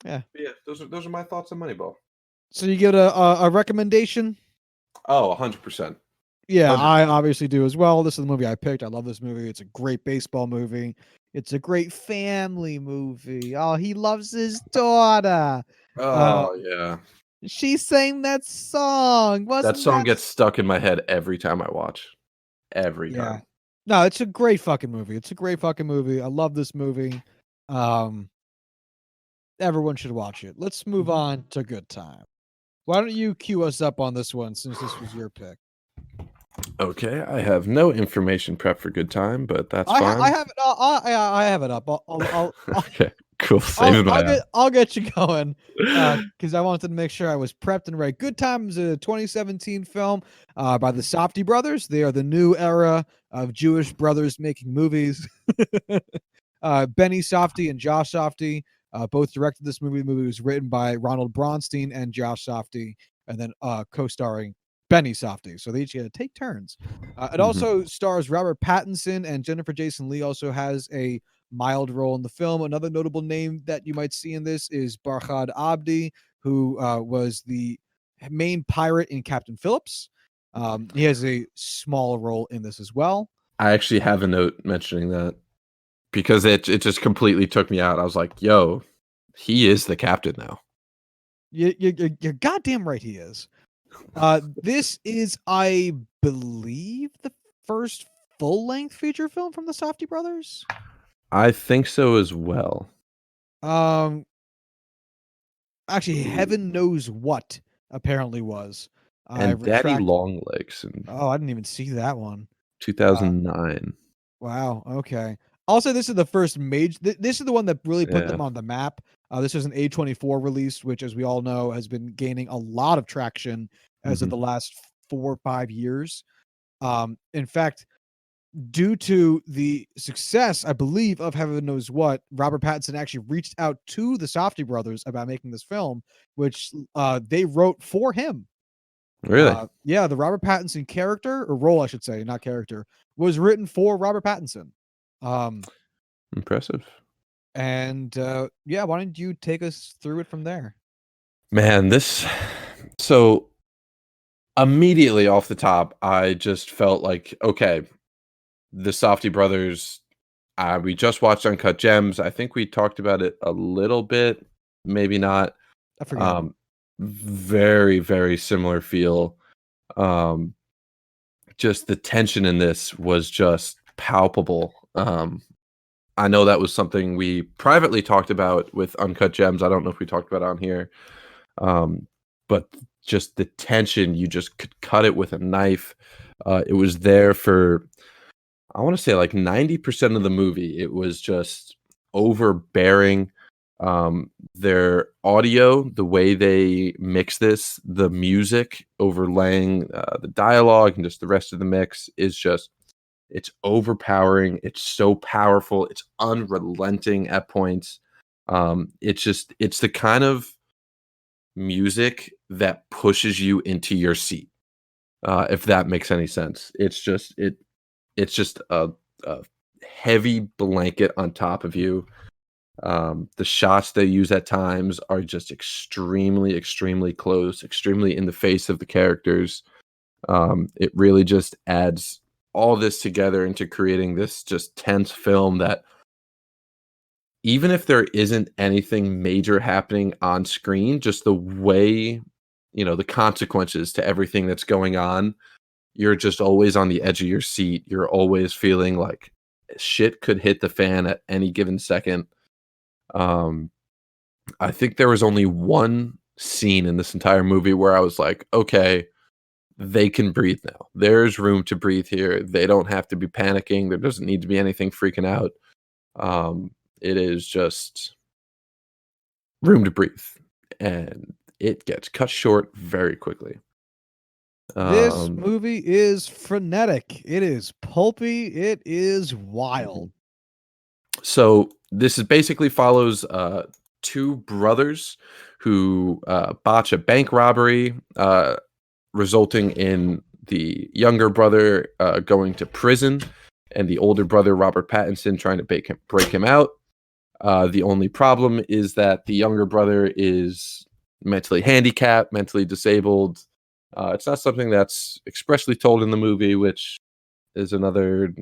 Yeah. Yeah, those are my thoughts on Moneyball. So you get a recommendation? Oh, 100%. Yeah, 100%. I obviously do as well. This is the movie I picked. I love this movie. It's a great baseball movie. It's a great family movie. Oh, he loves his daughter. Uh, Oh, yeah. she sang that song. That Wasn't song that? gets stuck in my head every time I watch. Every Yeah. time. No, it's a great fucking movie. It's a great fucking movie. I love this movie. Um, everyone should watch it. Let's move Mhm. on to Good Time. Why don't you cue us up on this one since this was your pick? Okay, I have no information prep for good time, but that's I fine. have it. I have it up. Okay, cool. Saving my ass. I'll get you going, because I wanted to make sure I was prepped and ready. Good Time is a 2017 film by the Safdie brothers. They are the new era of Jewish brothers making movies. Benny Safdie and Josh Safdie both directed this movie. The movie was written by Ronald Bronstein and Josh Safdie, and then co-starring Benny Safdie. So they each get to take turns. It Mhm. also stars Robert Pattinson, and Jennifer Jason Leigh also has a mild role in the film. Another notable name that you might see in this is Barkhad Abdi, who was the main pirate in Captain Phillips. He has a small role in this as well. I actually have a note mentioning that because it just completely took me out. I was like, "Yo, he is the captain now." You're goddamn right he is. This is, I believe, the first full-length feature film from the Safdie brothers. I think so as well. Um, actually, Ooh. Heaven Knows What apparently was. I And Daddy retract. Longlegs in Oh, I didn't even see that one. 2009. Wow. Okay. Also, this is the first major. This is the one that really put Yeah. them on the map. This was an A24 release, which, as we all know, has been gaining a lot of traction as of Mhm. the last 4 or 5 years. In fact, due to the success, I believe, of Heaven Knows What, Robert Pattinson actually reached out to the Safdie brothers about making this film, which they wrote for him. Really? Yeah, the Robert Pattinson character, or role, I should say, not character, was written for Robert Pattinson. Um, Impressive. and yeah, why don't you take us through it from there? Man, this so immediately off the top, I just felt like, okay, the Safdie brothers, we just watched Uncut Gems. I think we talked about it a little bit, maybe not. I forget. Um, very, very similar feel. Um, just the tension in this was just palpable. I know that was something we privately talked about with Uncut Gems. I don't know if we talked about it on here. But just the tension, you just could cut it with a knife. It was there for, I want to say, like 90% of the movie. It was just overbearing. Their audio, the way they mix this, the music overlaying the dialogue and just the rest of the mix is just, it's overpowering. It's so powerful. It's unrelenting at points. It's the kind of music that pushes you into your seat, if that makes any sense. It's just a heavy blanket on top of you. The shots they use at times are just extremely, extremely close, extremely in the face of the characters. It really just adds all this together into creating this just tense film that even if there isn't anything major happening on screen, just the way, the consequences to everything that's going on, you're just always on the edge of your seat. You're always feeling like shit could hit the fan at any given second. Um, I think there was only one scene in this entire movie where I was like, okay, they can breathe now. There's room to breathe here. They don't have to be panicking. There doesn't need to be anything freaking out. It is just room to breathe. And it gets cut short very quickly. This Um, movie is frenetic. It is pulpy. It is wild. So this is basically follows two brothers who botch a bank robbery, resulting in the younger brother going to prison, and the older brother Robert Pattinson trying to break him out. The only problem is that the younger brother is mentally handicapped, mentally disabled. It's not something that's expressly told in the movie, which is another,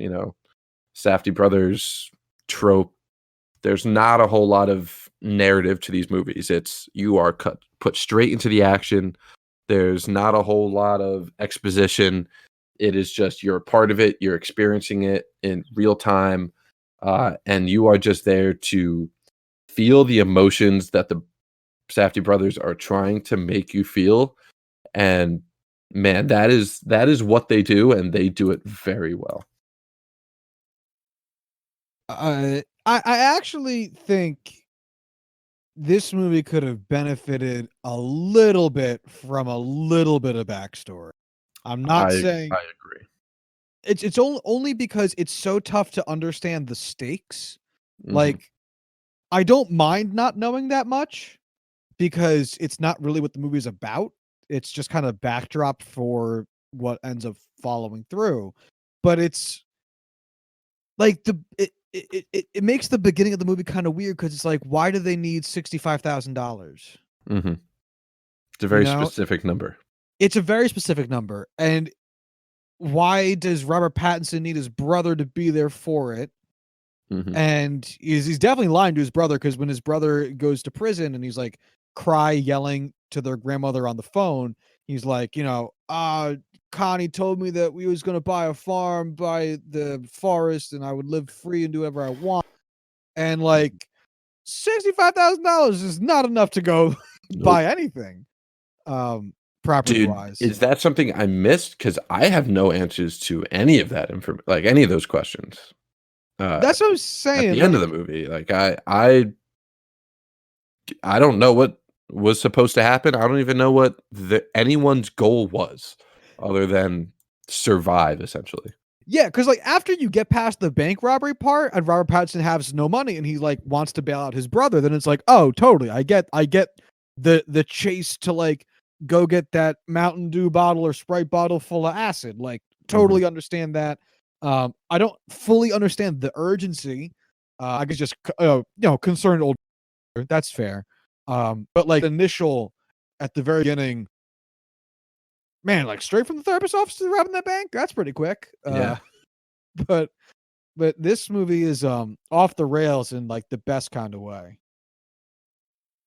Safdie brothers trope. There's not a whole lot of narrative to these movies. It's you are put straight into the action. There's not a whole lot of exposition. It is just you're a part of it. You're experiencing it in real time, and you are just there to feel the emotions that the Safdie brothers are trying to make you feel. And man, that is what they do, and they do it very well. I actually think this movie could have benefited a little bit from a little bit of backstory. I'm not saying I agree. it's only because it's so tough to understand the stakes. Mhm. Like, I don't mind not knowing that much because it's not really what the movie's about. It's just kind of backdrop for what ends up following through. But it's like it makes the beginning of the movie kind of weird because it's like, why do they need $65,000? Mhm. It's a You very know, specific number. it's a very specific number, and why does Robert Pattinson need his brother to be there for it? Mhm. And he's definitely lying to his brother because when his brother goes to prison and he's like yelling to their grandmother on the phone, he's like, Connie told me that we was gonna buy a farm by the forest and I would live free and do whatever I want. And like $65,000 is not enough to go Nope. buy anything, property Dude, wise. is that something I missed? Because I have no answers to any of that information, like any of those questions. Uh, That's what I'm at saying. the end of the Like, movie, like I don't know what was supposed to happen. I don't even know what anyone's goal was, other than survive, essentially. yeah, because like after you get past the bank robbery part and Robert Pattinson has no money and he like wants to bail out his brother, then it's like, oh, totally. I get the chase to like go get that Mountain Dew bottle or Sprite bottle full of acid. Like, Mhm. totally understand that. I don't fully understand the urgency. I guess just concerned old. That's fair. But like initial at the very beginning, man, like straight from the therapist office to robbing that bank, that's pretty quick. Yeah. But this movie is off the rails in like the best kind of way.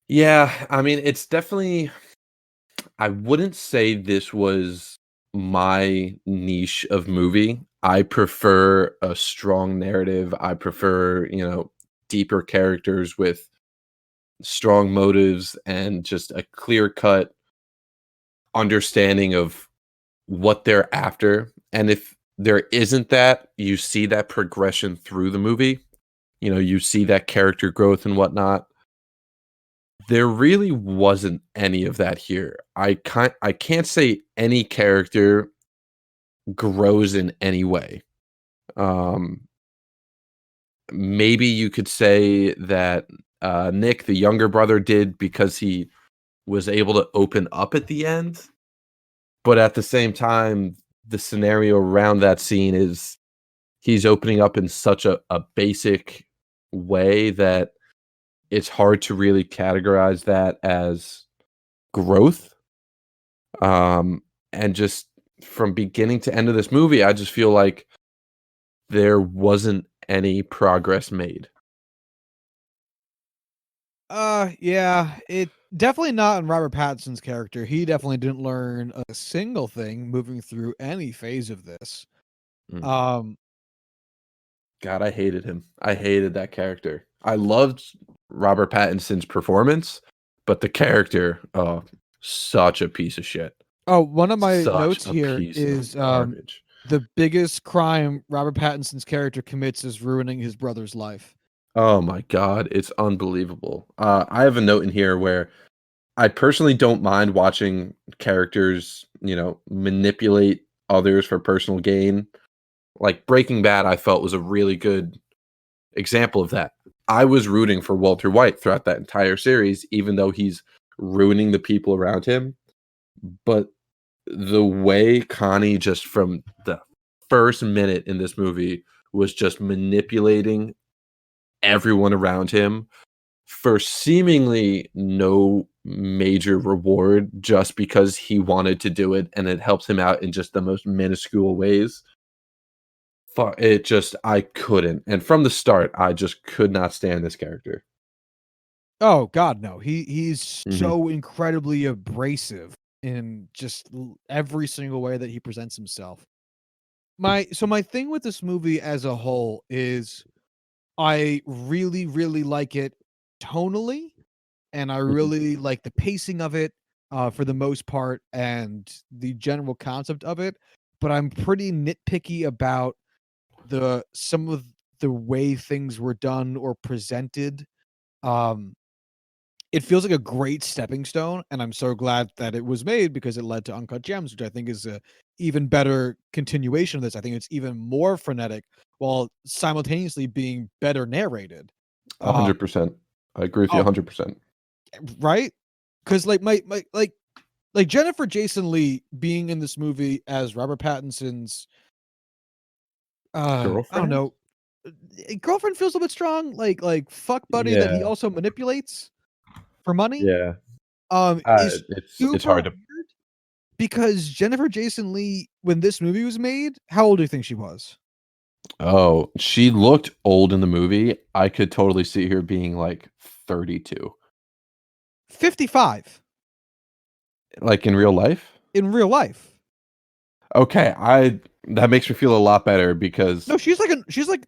Yeah, I mean, it's definitely I wouldn't say this was my niche of movie. I prefer a strong narrative. I prefer, deeper characters with strong motives and just a clear cut understanding of what they're after. And if there isn't that, you see that progression through the movie. You see that character growth and whatnot. There really wasn't any of that here. I can't say any character grows in any way. Um, Maybe you could say that Nick, the younger brother, did because he was able to open up at the end. But at the same time, the scenario around that scene is he's opening up in such a basic way that it's hard to really categorize that as growth. Um, and just from beginning to end of this movie, I just feel like there wasn't any progress made. Yeah, it definitely not in Robert Pattinson's character. He definitely didn't learn a single thing moving through any phase of this. Mm. Um, God, I hated him. I hated that character. I loved Robert Pattinson's performance, but the character, oh, such a piece of shit. oh, one of my Such notes a here piece of is garbage. the biggest crime Robert Pattinson's character commits is ruining his brother's life. Oh my god, it's unbelievable. I have a note in here where I personally don't mind watching characters, manipulate others for personal gain. Like Breaking Bad, I felt was a really good example of that. I was rooting for Walter White throughout that entire series, even though he's ruining the people around him. But the way Connie, just from the first minute in this movie, was just manipulating everyone around him for seemingly no major reward, just because he wanted to do it and it helps him out in just the most minuscule ways. It just, I couldn't. And from the start, I just could not stand this character. Oh God, no. He's Mhm. so incredibly abrasive in just every single way that he presents himself. My thing with this movie as a whole is I really, really like it tonally, and I Mhm. really like the pacing of it, for the most part, and the general concept of it. But I'm pretty nitpicky about some of the way things were done or presented. Um, it feels like a great stepping stone, and I'm so glad that it was made because it led to Uncut Gems, which I think is a even better continuation of this. I think it's even more frenetic while simultaneously being better narrated. Um, 100%. I agree with you oh, 100%. right? Because like like Jennifer Jason Lee being in this movie as Robert Pattinson's I don't Girlfriend? know, girlfriend feels a bit strong, like fuck buddy that he Yeah. also manipulates for money, Yeah. is It's super hard to. weird because Jennifer Jason Lee, when this movie was made, how old do you think she was? Oh, she looked old in the movie. I could totally see her being, like, 32. 55 Like, in real life? in real life. Okay, that makes me feel a lot better because No, she's like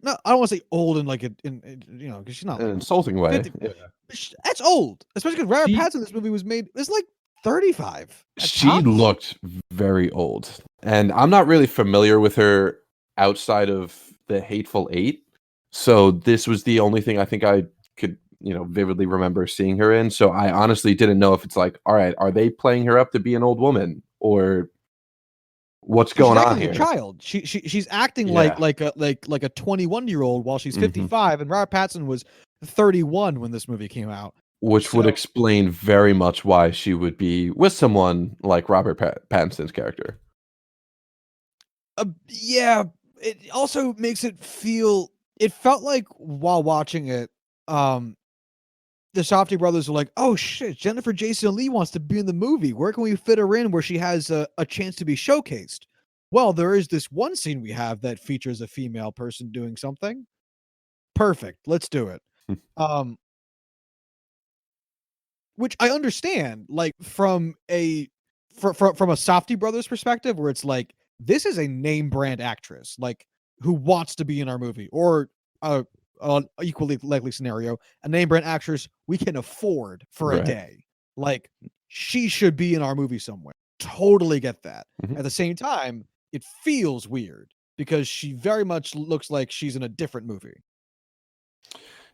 no, I don't want to say old in like because she's not in like an insulting way, 50. yeah. That's old, especially because Robert She Pattinson in this movie was made. It's like 35 at she tops. looked very old, and I'm not really familiar with her outside of The Hateful Eight, so this was the only thing I think I could, vividly remember seeing her in, so I honestly didn't know if it's like, "Alright, are they playing her up to be an old woman, or what's No, she's going acting on like a here?" child. She's acting Yeah, like a 21-year-old while she's mhm. 55, and Robert Pattinson was 31 when this movie came out. Which would So, explain very much why she would be with someone like Robert Pattinson's character. yeah, it also makes it felt like while watching it, um, the Safdie brothers were like, "Oh shit, Jennifer Jason Lee wants to be in the movie. Where can we fit her in where she has a chance to be showcased?" Well, there is this one scene we have that features a female person doing something. Perfect. Let's do it. Um, which I understand, like from a Safdie brothers perspective, where it's like this is a name brand actress, like who wants to be in our movie, or an equally likely scenario, a name brand actress we can afford for a Right. day. Like she should be in our movie somewhere. Totally get that. Mhm. At the same time, it feels weird because she very much looks like she's in a different movie.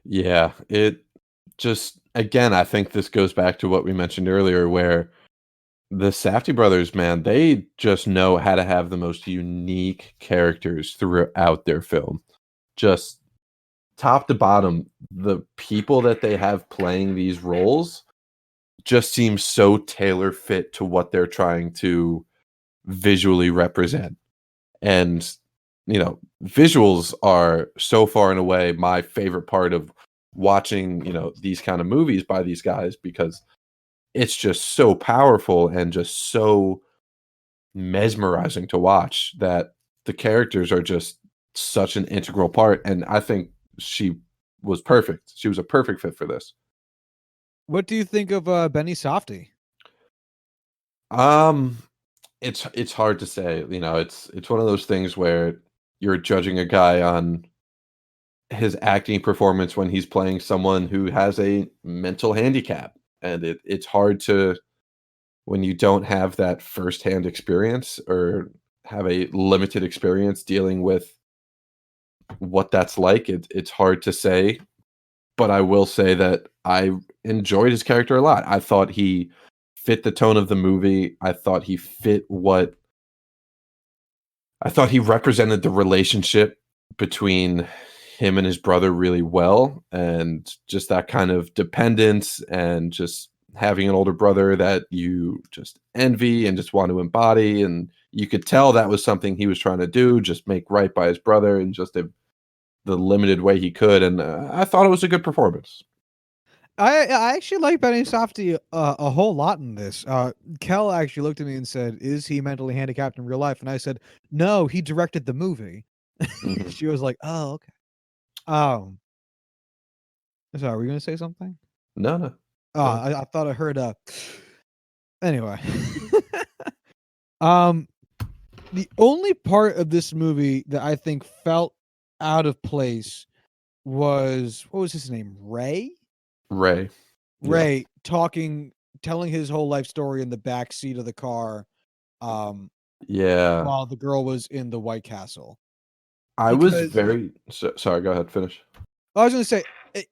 Yeah, it just again, I think this goes back to what we mentioned earlier where the Safdie brothers, man, they just know how to have the most unique characters throughout their film. Just top to bottom, the people that they have playing these roles just seem so tailor fit to what they're trying to visually represent. And, visuals are so far and away my favorite part of watching, these kind of movies by these guys because it's just so powerful and just so mesmerizing to watch that the characters are just such an integral part, and I think she was perfect. She was a perfect fit for this. What do you think of Benny Safdie? Um, it's hard to say. You know, it's one of those things where you're judging a guy on his acting performance when he's playing someone who has a mental handicap, and it's hard to when you don't have that firsthand experience or have a limited experience dealing with what that's like. It's hard to say, but I will say that I enjoyed his character a lot. I thought he fit the tone of the movie. I thought he represented the relationship between him and his brother really well, and just that kind of dependence and just having an older brother that you just envy and just want to embody, and you could tell that was something he was trying to do, just make right by his brother in just the limited way he could, and I thought it was a good performance. I actually like Benny Safdie a whole lot in this. Kel actually looked at me and said, "Is he mentally handicapped in real life?" And I said, "No, he directed the movie." Mhm. She was like, "Oh, okay." Um, sorry, were you gonna say something? No, no. Oh, Go ahead. I thought I heard anyway. um, the only part of this movie that I think felt out of place was what was his name? Ray? Ray. Yeah. Ray telling his whole life story in the back seat of the car, um, Yeah. while the girl was in the White Castle. I was Because very sorry, go ahead, finish. I was gonna say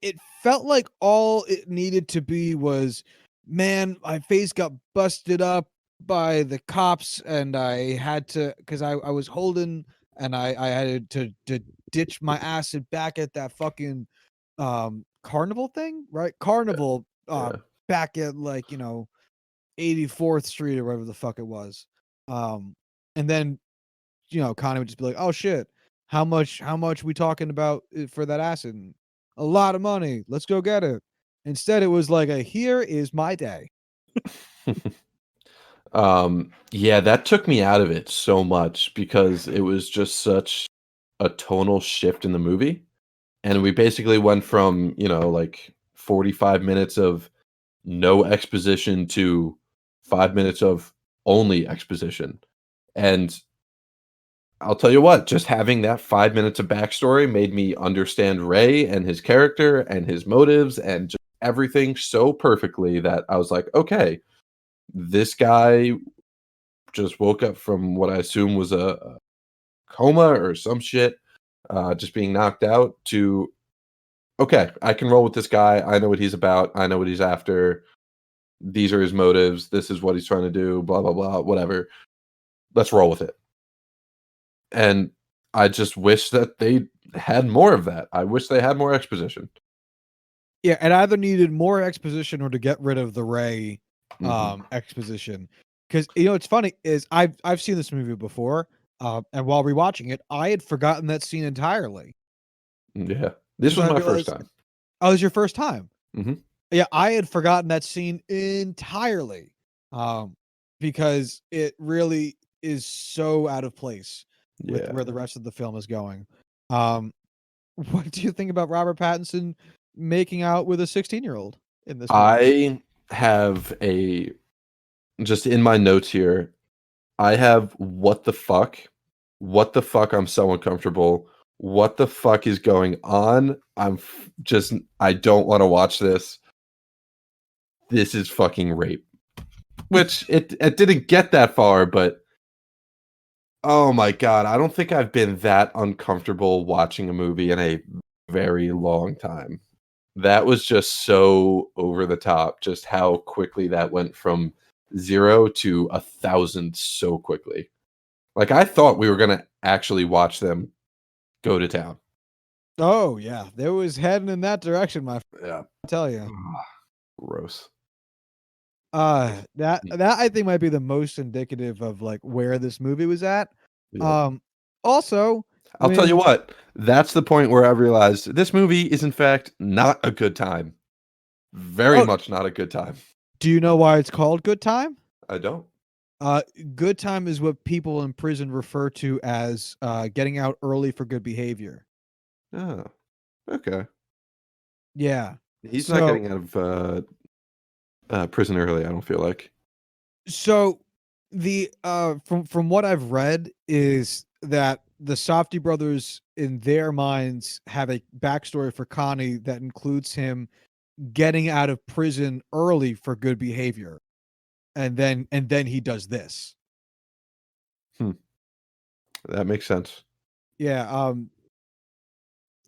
it felt like all it needed to be was, man, my face got busted up by the cops, and I had to because I was holding and I had to ditch my acid back at that fucking carnival thing, right? Carnival Yeah. back at like, 84th Street or whatever the fuck it was. Um and then Connie would just be like, "Oh shit, how much we talking about for that acid? And a lot of money. Let's go get it." Instead, it was like a here is my day. Yeah, that took me out of it so much because it was just such a tonal shift in the movie. And we basically went from, like 45 minutes of no exposition to 5 minutes of only exposition. And I'll tell you what, just having that 5 minutes of backstory made me understand Ray and his character and his motives and just everything so perfectly that I was like, okay, this guy just woke up from what I assume was a coma or some shit, just being knocked out to, okay, I can roll with this guy. I know what he's about. I know what he's after. These are his motives. This is what he's trying to do, blah, blah, blah, whatever. Let's roll with it. And I just wish that they had more of that. I wish they had more exposition. Yeah, it either needed more exposition or to get rid of the Ray Hmm. exposition. Because it's funny is I've seen this movie before, and while rewatching it, I had forgotten that scene entirely Yeah. This because was I my first realized, time. oh, it was your first time. Hmm. Yeah, I had forgotten that scene entirely, um, because it really is so out of place with Yeah. where the rest of the film is going. Um, what do you think about Robert Pattinson making out with a 16-year-old in this movie? I have just in my notes here, I have what the fuck? What the fuck? I'm so uncomfortable. What the fuck is going on? I don't want to watch this. This is fucking rape. Which it didn't get that far, but oh my god, I don't think I've been that uncomfortable watching a movie in a very long time. That was just so over the top, just how quickly that went from 0 to 1,000 so quickly. Like, I thought we were gonna actually watch them go to town. Oh, yeah, there was heading in that direction, my Yeah. I tell you. Ugh, gross. That I think might be the most indicative of, like, where this movie was at. Yep. Um, Also, I'll tell you when what, that's the point where I realized this movie is, in fact, not a good time. Very oh, much not a good time. do you know why it's called Good Time? I don't. Uh, good time is what people in prison refer to as getting out early for good behavior. Oh, okay. Yeah. He's not So getting out of prison early, I don't feel like. so the from what I've read is that the Softy brothers in their minds have a backstory for Connie that includes him getting out of prison early for good behavior. And then he does this. Hmm, that makes sense. Yeah,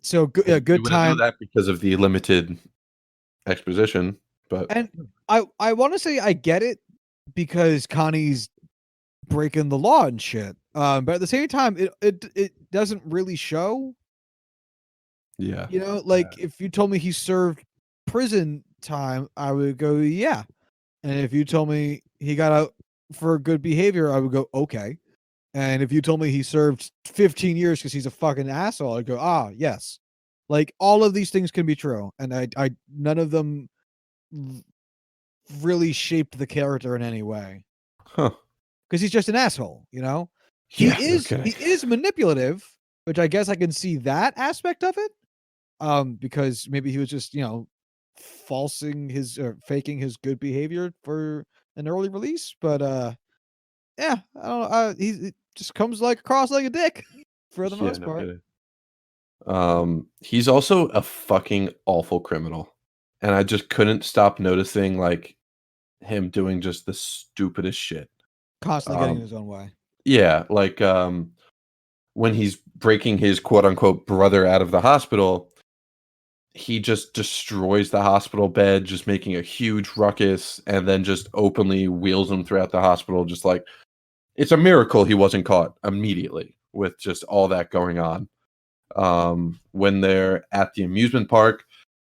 so good, yeah, You good wouldn't know time. that because of the limited exposition, but And I want to say I get it because Connie's breaking the law and shit. But at the same time, it doesn't really show. yeah. You know, like if you told me he served prison time, I would go yeah. And if you told me he got out for good behavior, I would go okay. And if you told me he served 15 years because he's a fucking asshole, I'd go yes. Like all of these things can be true, and I none of them really shaped the character in any way Huh. because he's just an asshole. You know, Yeah, no kidding. he is manipulative, which I guess I can see that aspect of it. Because maybe he was just falsing his or faking his good behavior for an early release, but yeah, I don't know. He just comes like across like a dick for the Yeah, most no part. kidding. He's also a fucking awful criminal. And I just couldn't stop noticing like him doing just the stupidest shit. Constantly getting in Um, his own way. yeah, like when he's breaking his quote unquote brother out of the hospital, he just destroys the hospital bed, just making a huge ruckus, and then just openly wheels him throughout the hospital, just like it's a miracle he wasn't caught immediately with just all that going on. When they're at the amusement park,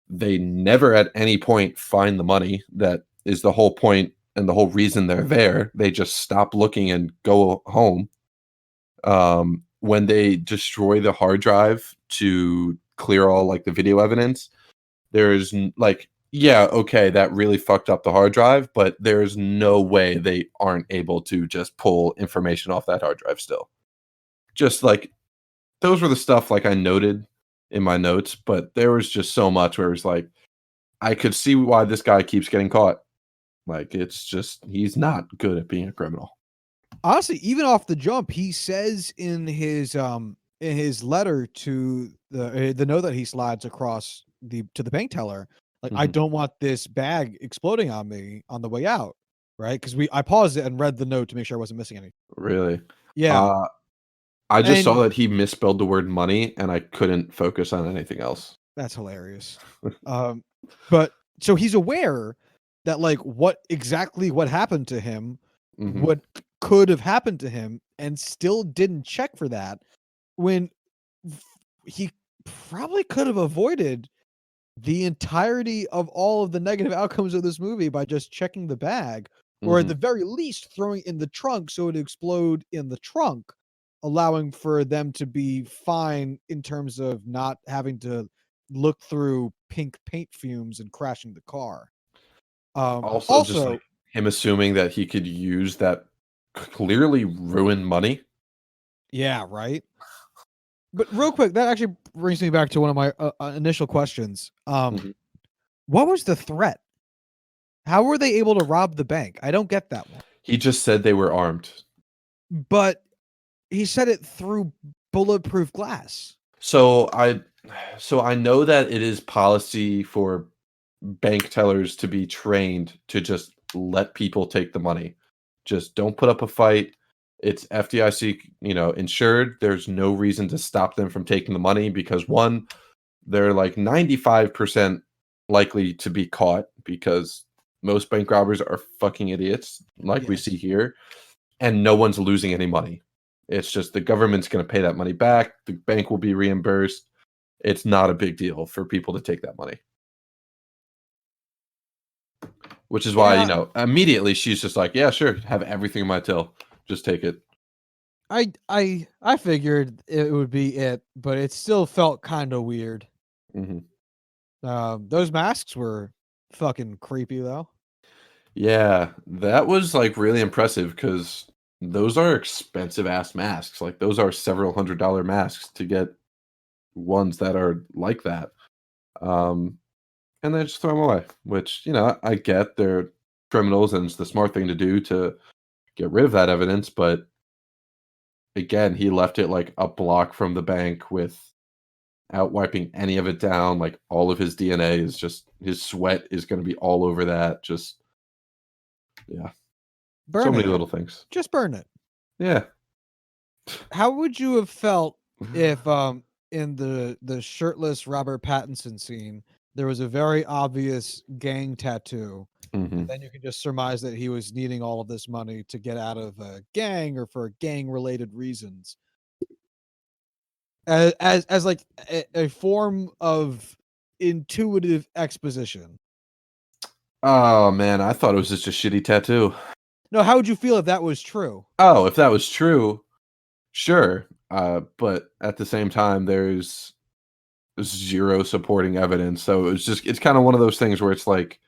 they never at any point find the money. That is the whole point and the whole reason they're there. They just stop looking and go home. When they destroy the hard drive to clear all like the video evidence, there's like, yeah, okay, that really fucked up the hard drive, but there's no way they aren't able to just pull information off that hard drive still. Just like those were the stuff like I noted in my notes, but there was just so much where it was like I could see why this guy keeps getting caught. Like it's just he's not good at being a criminal. Honestly, even off the jump, he says in his letter to the note that he slides across the to the bank teller, like I Mhm. don't want this bag exploding on me on the way out, right? Because we I paused it and read the note to make sure I wasn't missing anything. Really. Yeah, Uh I just saw and that he misspelled the word money and I couldn't focus on anything else. that's hilarious. Um, but so he's aware that like what happened to him, Mhm. what could have happened to him, and still didn't check for that when he probably could have avoided the entirety of all of the negative outcomes of this movie by just checking the bag, or at the Mhm. very least throwing it in the trunk so it explode in the trunk, allowing for them to be fine in terms of not having to look through pink paint fumes and crashing the car. Also just like Also, him assuming that he could use that clearly ruined money. yeah, right. But real quick, that actually brings me back to one of my initial questions. Mhm. What was the threat? How were they able to rob the bank? I don't get that one. He just said they were armed. But he said it through bulletproof glass. So I know that it is policy for bank tellers to be trained to just let people take the money. Just don't put up a fight. It's FDIC, insured. There's no reason to stop them from taking the money because one, they're like 95% likely to be caught because most bank robbers are fucking idiots, like we see Yes. here, and no one's losing any money. It's just the government's going to pay that money back. The bank will be reimbursed. It's not a big deal for people to take that money. Which is why, Yeah, immediately she's just like, "Yeah, sure, have everything in my till. Just take it." I figured it would be it, but it still felt kind of weird. Mhm. Those masks were fucking creepy though. Yeah, that was, like, really impressive because those are expensive ass masks, like, those are several $100 masks to get ones that are like that, um, and then just throw them away, which, I get they're criminals and it's the smart thing to do to get rid of that evidence, but again, he left it, like, a block from the bank without wiping any of it down, like, all of his DNA is just his sweat is gonna be all over that, just yeah, so Burn many it. little things. Just burn it. Yeah. How would you have felt if, in the shirtless Robert Pattinson scene, there was a very obvious gang tattoo, and Mhm. then you can just surmise that he was needing all of this money to get out of a gang or for gang-related reasons, as like a form of intuitive exposition. Oh, man, I thought it was just a shitty tattoo. No, how would you feel if that was true? Oh, if that was true, sure, but at the same time, there's 0 supporting evidence, so it's kinda one of those things where it's like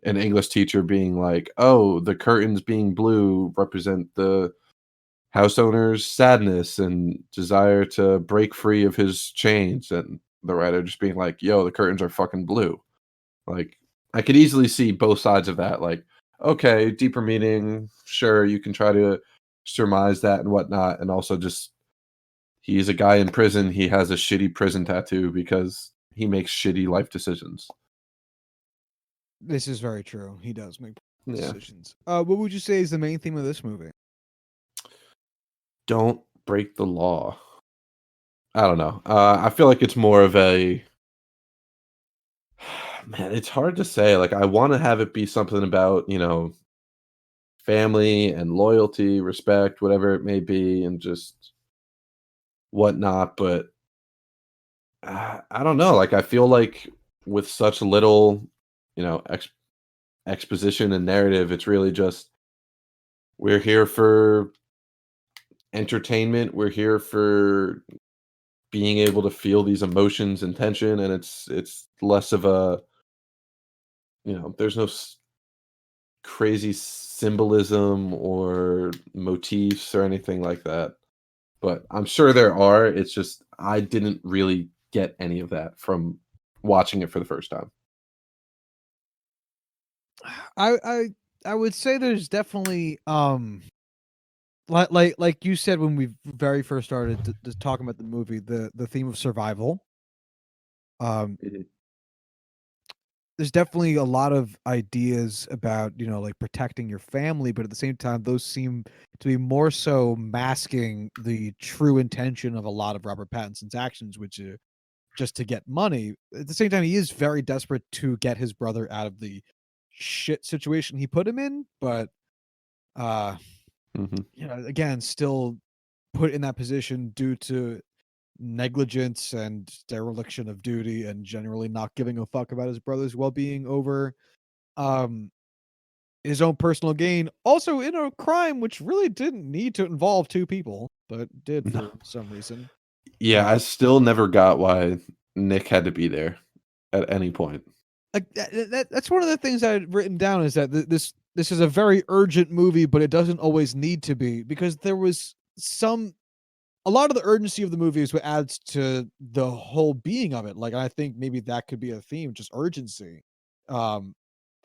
an English teacher being like, "Oh, the curtains being blue represent the house owner's sadness and desire to break free of his chains," and the writer just being like, "Yo, the curtains are fucking blue." Like, I could easily see both sides of that, like, okay, deeper meaning, sure, you can try to surmise that and whatnot, and also just he's a guy in prison, he has a shitty prison tattoo because he makes shitty life decisions. This is very true. He does make Yeah. decisions. What would you say is the main theme of this movie? Don't break the law. I don't know. I feel like it's more of a man, it's hard to say, like, I wanna have it be something about, family and loyalty, respect, whatever it may be, and just whatnot, but I don't know. Like I feel like with such little, exposition and narrative, it's really just we're here for entertainment. We're here for being able to feel these emotions and tension, and it's less of a there's no crazy symbolism or motifs or anything like that. But I'm sure there are. It's just I didn't really get any of that from watching it for the first time. I I I would say there's definitely like you said when we very first started talking about the movie, the theme of survival. Um Mhm. there's definitely a lot of ideas about, like protecting your family, but at the same time those seem to be more so masking the true intention of a lot of Robert Pattinson's actions, which is just to get money. At the same time, he is very desperate to get his brother out of the shit situation he put him in, but uh Mhm. again, still put in that position due to negligence and dereliction of duty and generally not giving a fuck about his brother's well-being over um his own personal gain, also in a crime which really didn't need to involve two people but did No. for some reason. Yeah, uh I still never got why Nick had to be there at any point. Like, that's one of the things I had written down is that this is a very urgent movie, but it doesn't always need to be, because there was some a lot of the urgency of the movie is what adds to the whole being of it. Like, I think maybe that could be a theme, just urgency. Um,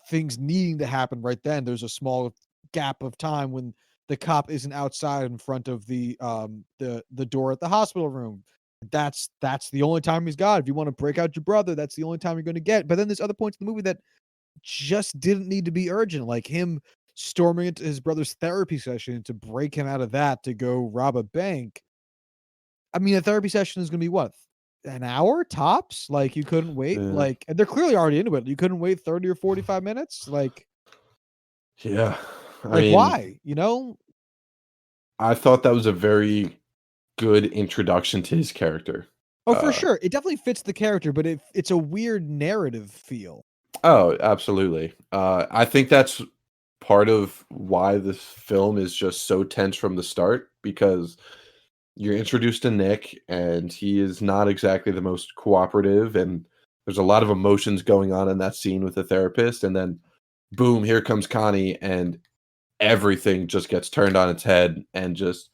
things needing to happen right then. There's a small gap of time when the cop isn't outside in front of the door at the hospital room. That's the only time he's got. If you want to break out your brother, that's the only time you're going to get. But then there's other points in the movie that just didn't need to be urgent, like him storming into his brother's therapy session to break him out of that to go rob a bank. I mean, a therapy session is gonna be what? An hour tops? Like, you couldn't wait? Yeah. Like, and they're clearly already into it. You couldn't wait 30 or 45 minutes? Yeah. I Like, mean, why? You know? I thought that was a very good introduction to his character. Oh, for Uh, sure. It definitely fits the character, but it's a weird narrative feel. oh, absolutely. I think that's part of why this film is just so tense from the start because you're introduced to Nick and he is not exactly the most cooperative and there's a lot of emotions going on in that scene with the therapist and then boom, here comes Connie, and everything just gets turned on its head, and just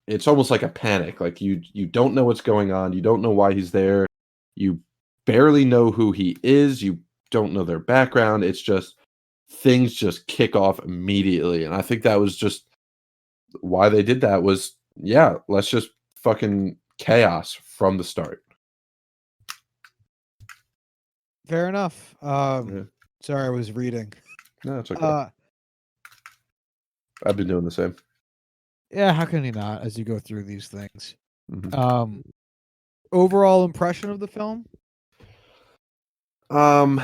it's almost like a panic. Like you don't know what's going on, you don't know why he's there, you barely know who he is, you don't know their background. It's just things just kick off immediately, and I think that was just why they did that was, yeah, let's just fucking chaos from the start. Fair enough. Yeah. Sorry, I was reading. No, it's okay. Uh, I've been doing the same. yeah, how can you not as you go through these things? Mhm. Um, Overall impression of the film? Um,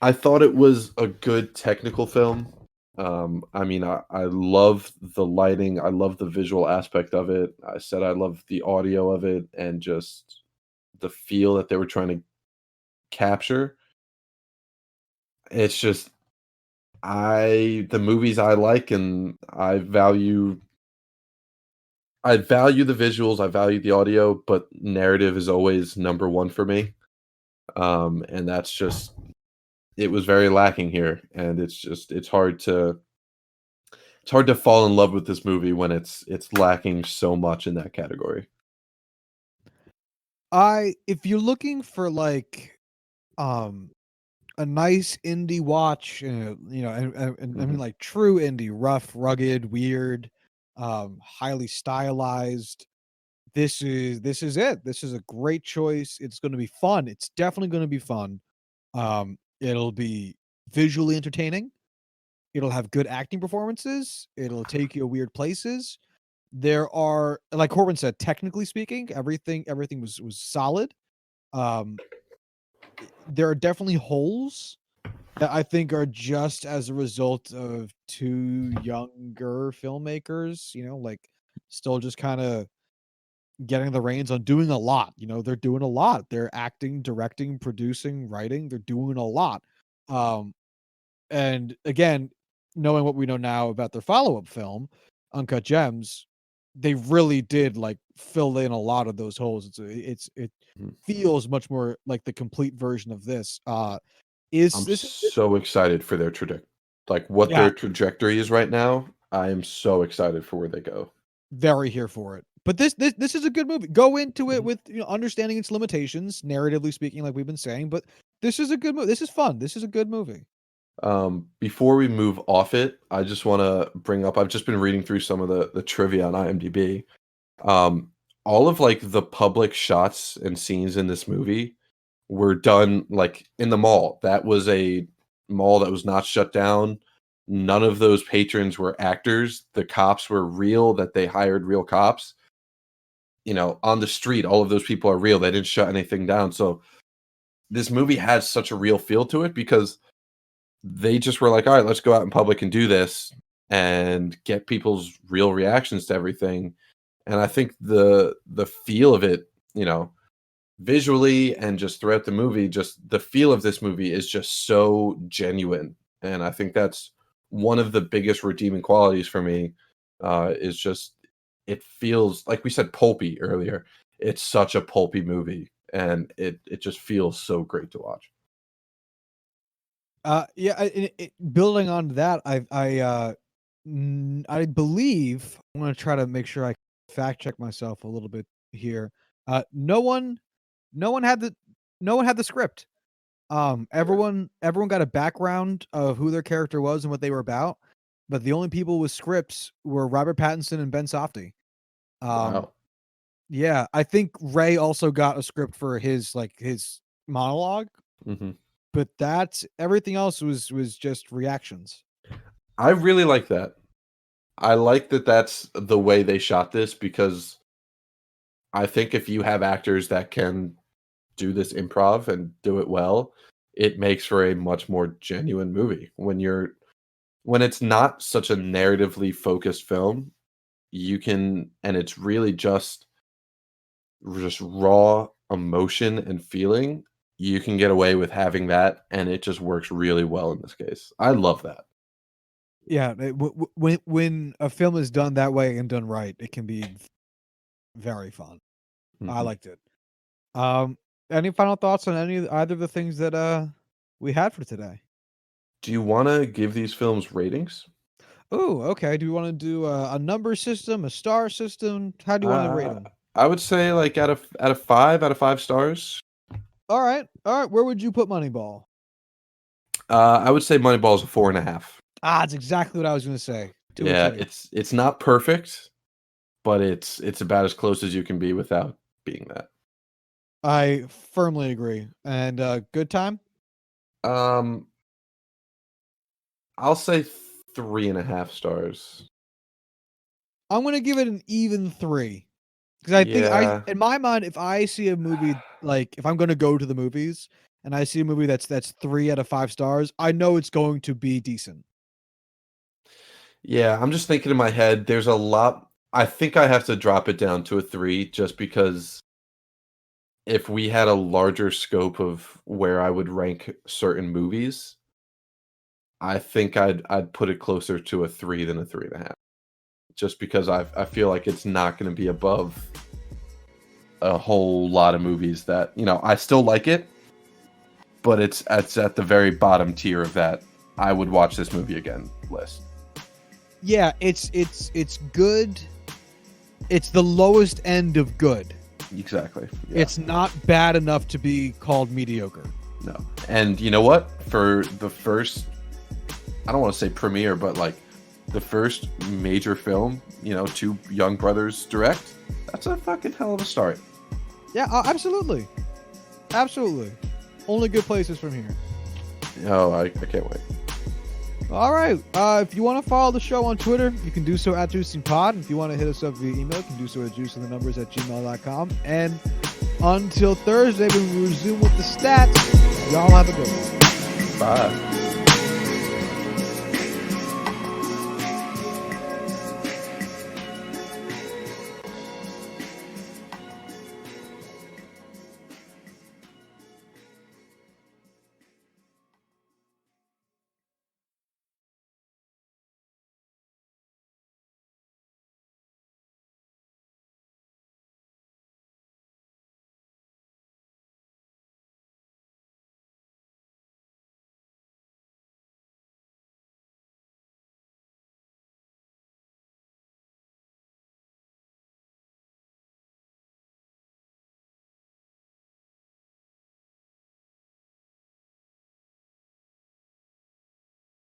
I thought it was a good technical film. I mean, I love the lighting, I love the visual aspect of it. I said I love the audio of it and just the feel that they were trying to capture. It's just the movies I like and I value the visuals, I value the audio, but narrative is always number 1 for me. And that's just it was very lacking here, and it's hard to fall in love with this movie when it's lacking so much in that category. If you're looking for like um a nice indie watch, and I mean Mhm, like true indie, rough, rugged, weird, highly stylized. This is it. This is a great choice. It's going to be fun. It's definitely going to be fun. It'll be visually entertaining. It'll have good acting performances. It'll take you weird places. There are, like Corbin said, technically speaking, everything was solid. Um, there are definitely holes that I think are just as a result of two younger filmmakers, like still just kind of getting the reins on doing a lot. They're doing a lot. They're acting, directing, producing, writing. They're doing a lot. Um, and again, knowing what we know now about their follow-up film, Uncut Gems, they really did like fill in a lot of those holes. It mhm. feels much more like the complete version of this. Is I'm this so excited for their like, what Yeah, their trajectory is right now. I am so excited for where they go. very here for it. But this is a good movie. Go into it Mhm. with understanding its limitations, narratively speaking, like we've been saying. But this is a good movie. This is fun. This is a good movie. Before we move off it, I just wanna bring up I've just been reading through some of the trivia on IMDb. Um, all of, like, the public shots and scenes in this movie were done, like, in the mall. That was a mall that was not shut down. None of those patrons were actors. The cops were real, that they hired real cops. On the street, all of those people are real. They didn't shut anything down. So this movie has such a real feel to it because they just were like, "All right, let's go out in public and do this and get people's real reactions to everything." And I think the feel of it, visually and just throughout the movie, just the feel of this movie is just so genuine. And I think that's one of the biggest redeeming qualities for me, is just it feels like we said pulpy earlier. It's such a pulpy movie, and it just feels so great to watch. Yeah. Building on that, I believe I'm gonna try to make sure I fact check myself a little bit here. No one, no one had the, no one had the script. Everyone got a background of who their character was and what they were about, but the only people with scripts were Robert Pattinson and Ben Safdie. Um, Wow. yeah, I think Ray also got a script for his monologue, Mhm. but that's everything else was just reactions. I really like that. I like that that's the way they shot this because I think if you have actors that can do this improv and do it well, it makes for a much more genuine movie. When it's not such a narratively focused film, you can and it's really just raw emotion and feeling, you can get away with having that and it just works really well in this case. I love that. Yeah, when a film is done that way and done right, it can be very fun. I Mhm. liked it. Um, any final thoughts on either of the things that we had for today? Do you want to give these films ratings? Oh, okay. Do we want to do a number system, a star system? How do you want to rate Uh, them? I would say like out of 5 stars. All right, all right. Where would you put Moneyball? I would say Moneyball is a 4.5. Ah, it's exactly what I was going to say. To a Yeah, T. it's not perfect, but it's about as close as you can be without being that. I firmly agree. And good time. Um, I'll say 3.5 stars. I'm going to give it an even 3 because I think Yeah, in my mind, if I see a movie like if I'm going to go to the movies and I see a movie that's 3 out of 5 stars, I know it's going to be decent. yeah. I'm just thinking in my head. There's a lot. I think I have to drop it down to a 3 just because if we had a larger scope of where I would rank certain movies, I think I'd put it closer to a 3 than a 3.5. Just because I feel like it's not going to be above a whole lot of movies that I still like it, but it's at the very bottom tier of that I would watch this movie again list. Yeah, it's good. It's the lowest end of good. Exactly. Yeah. It's not bad enough to be called mediocre. No. And you know what? For the first, I don't want to say premiere, but like the first major film, two young brothers direct, that's a fucking hell of a start. Yeah, absolutely. Absolutely. Only good places from here. Oh, I can't wait. All right. If you want to follow the show on Twitter, you can do so at JuicingPod. If you want to hit us up via email, you can do so at juicingthenumbers@gmail.com. And until Thursday, when we resume with the stats, y'all have a good one. Bye.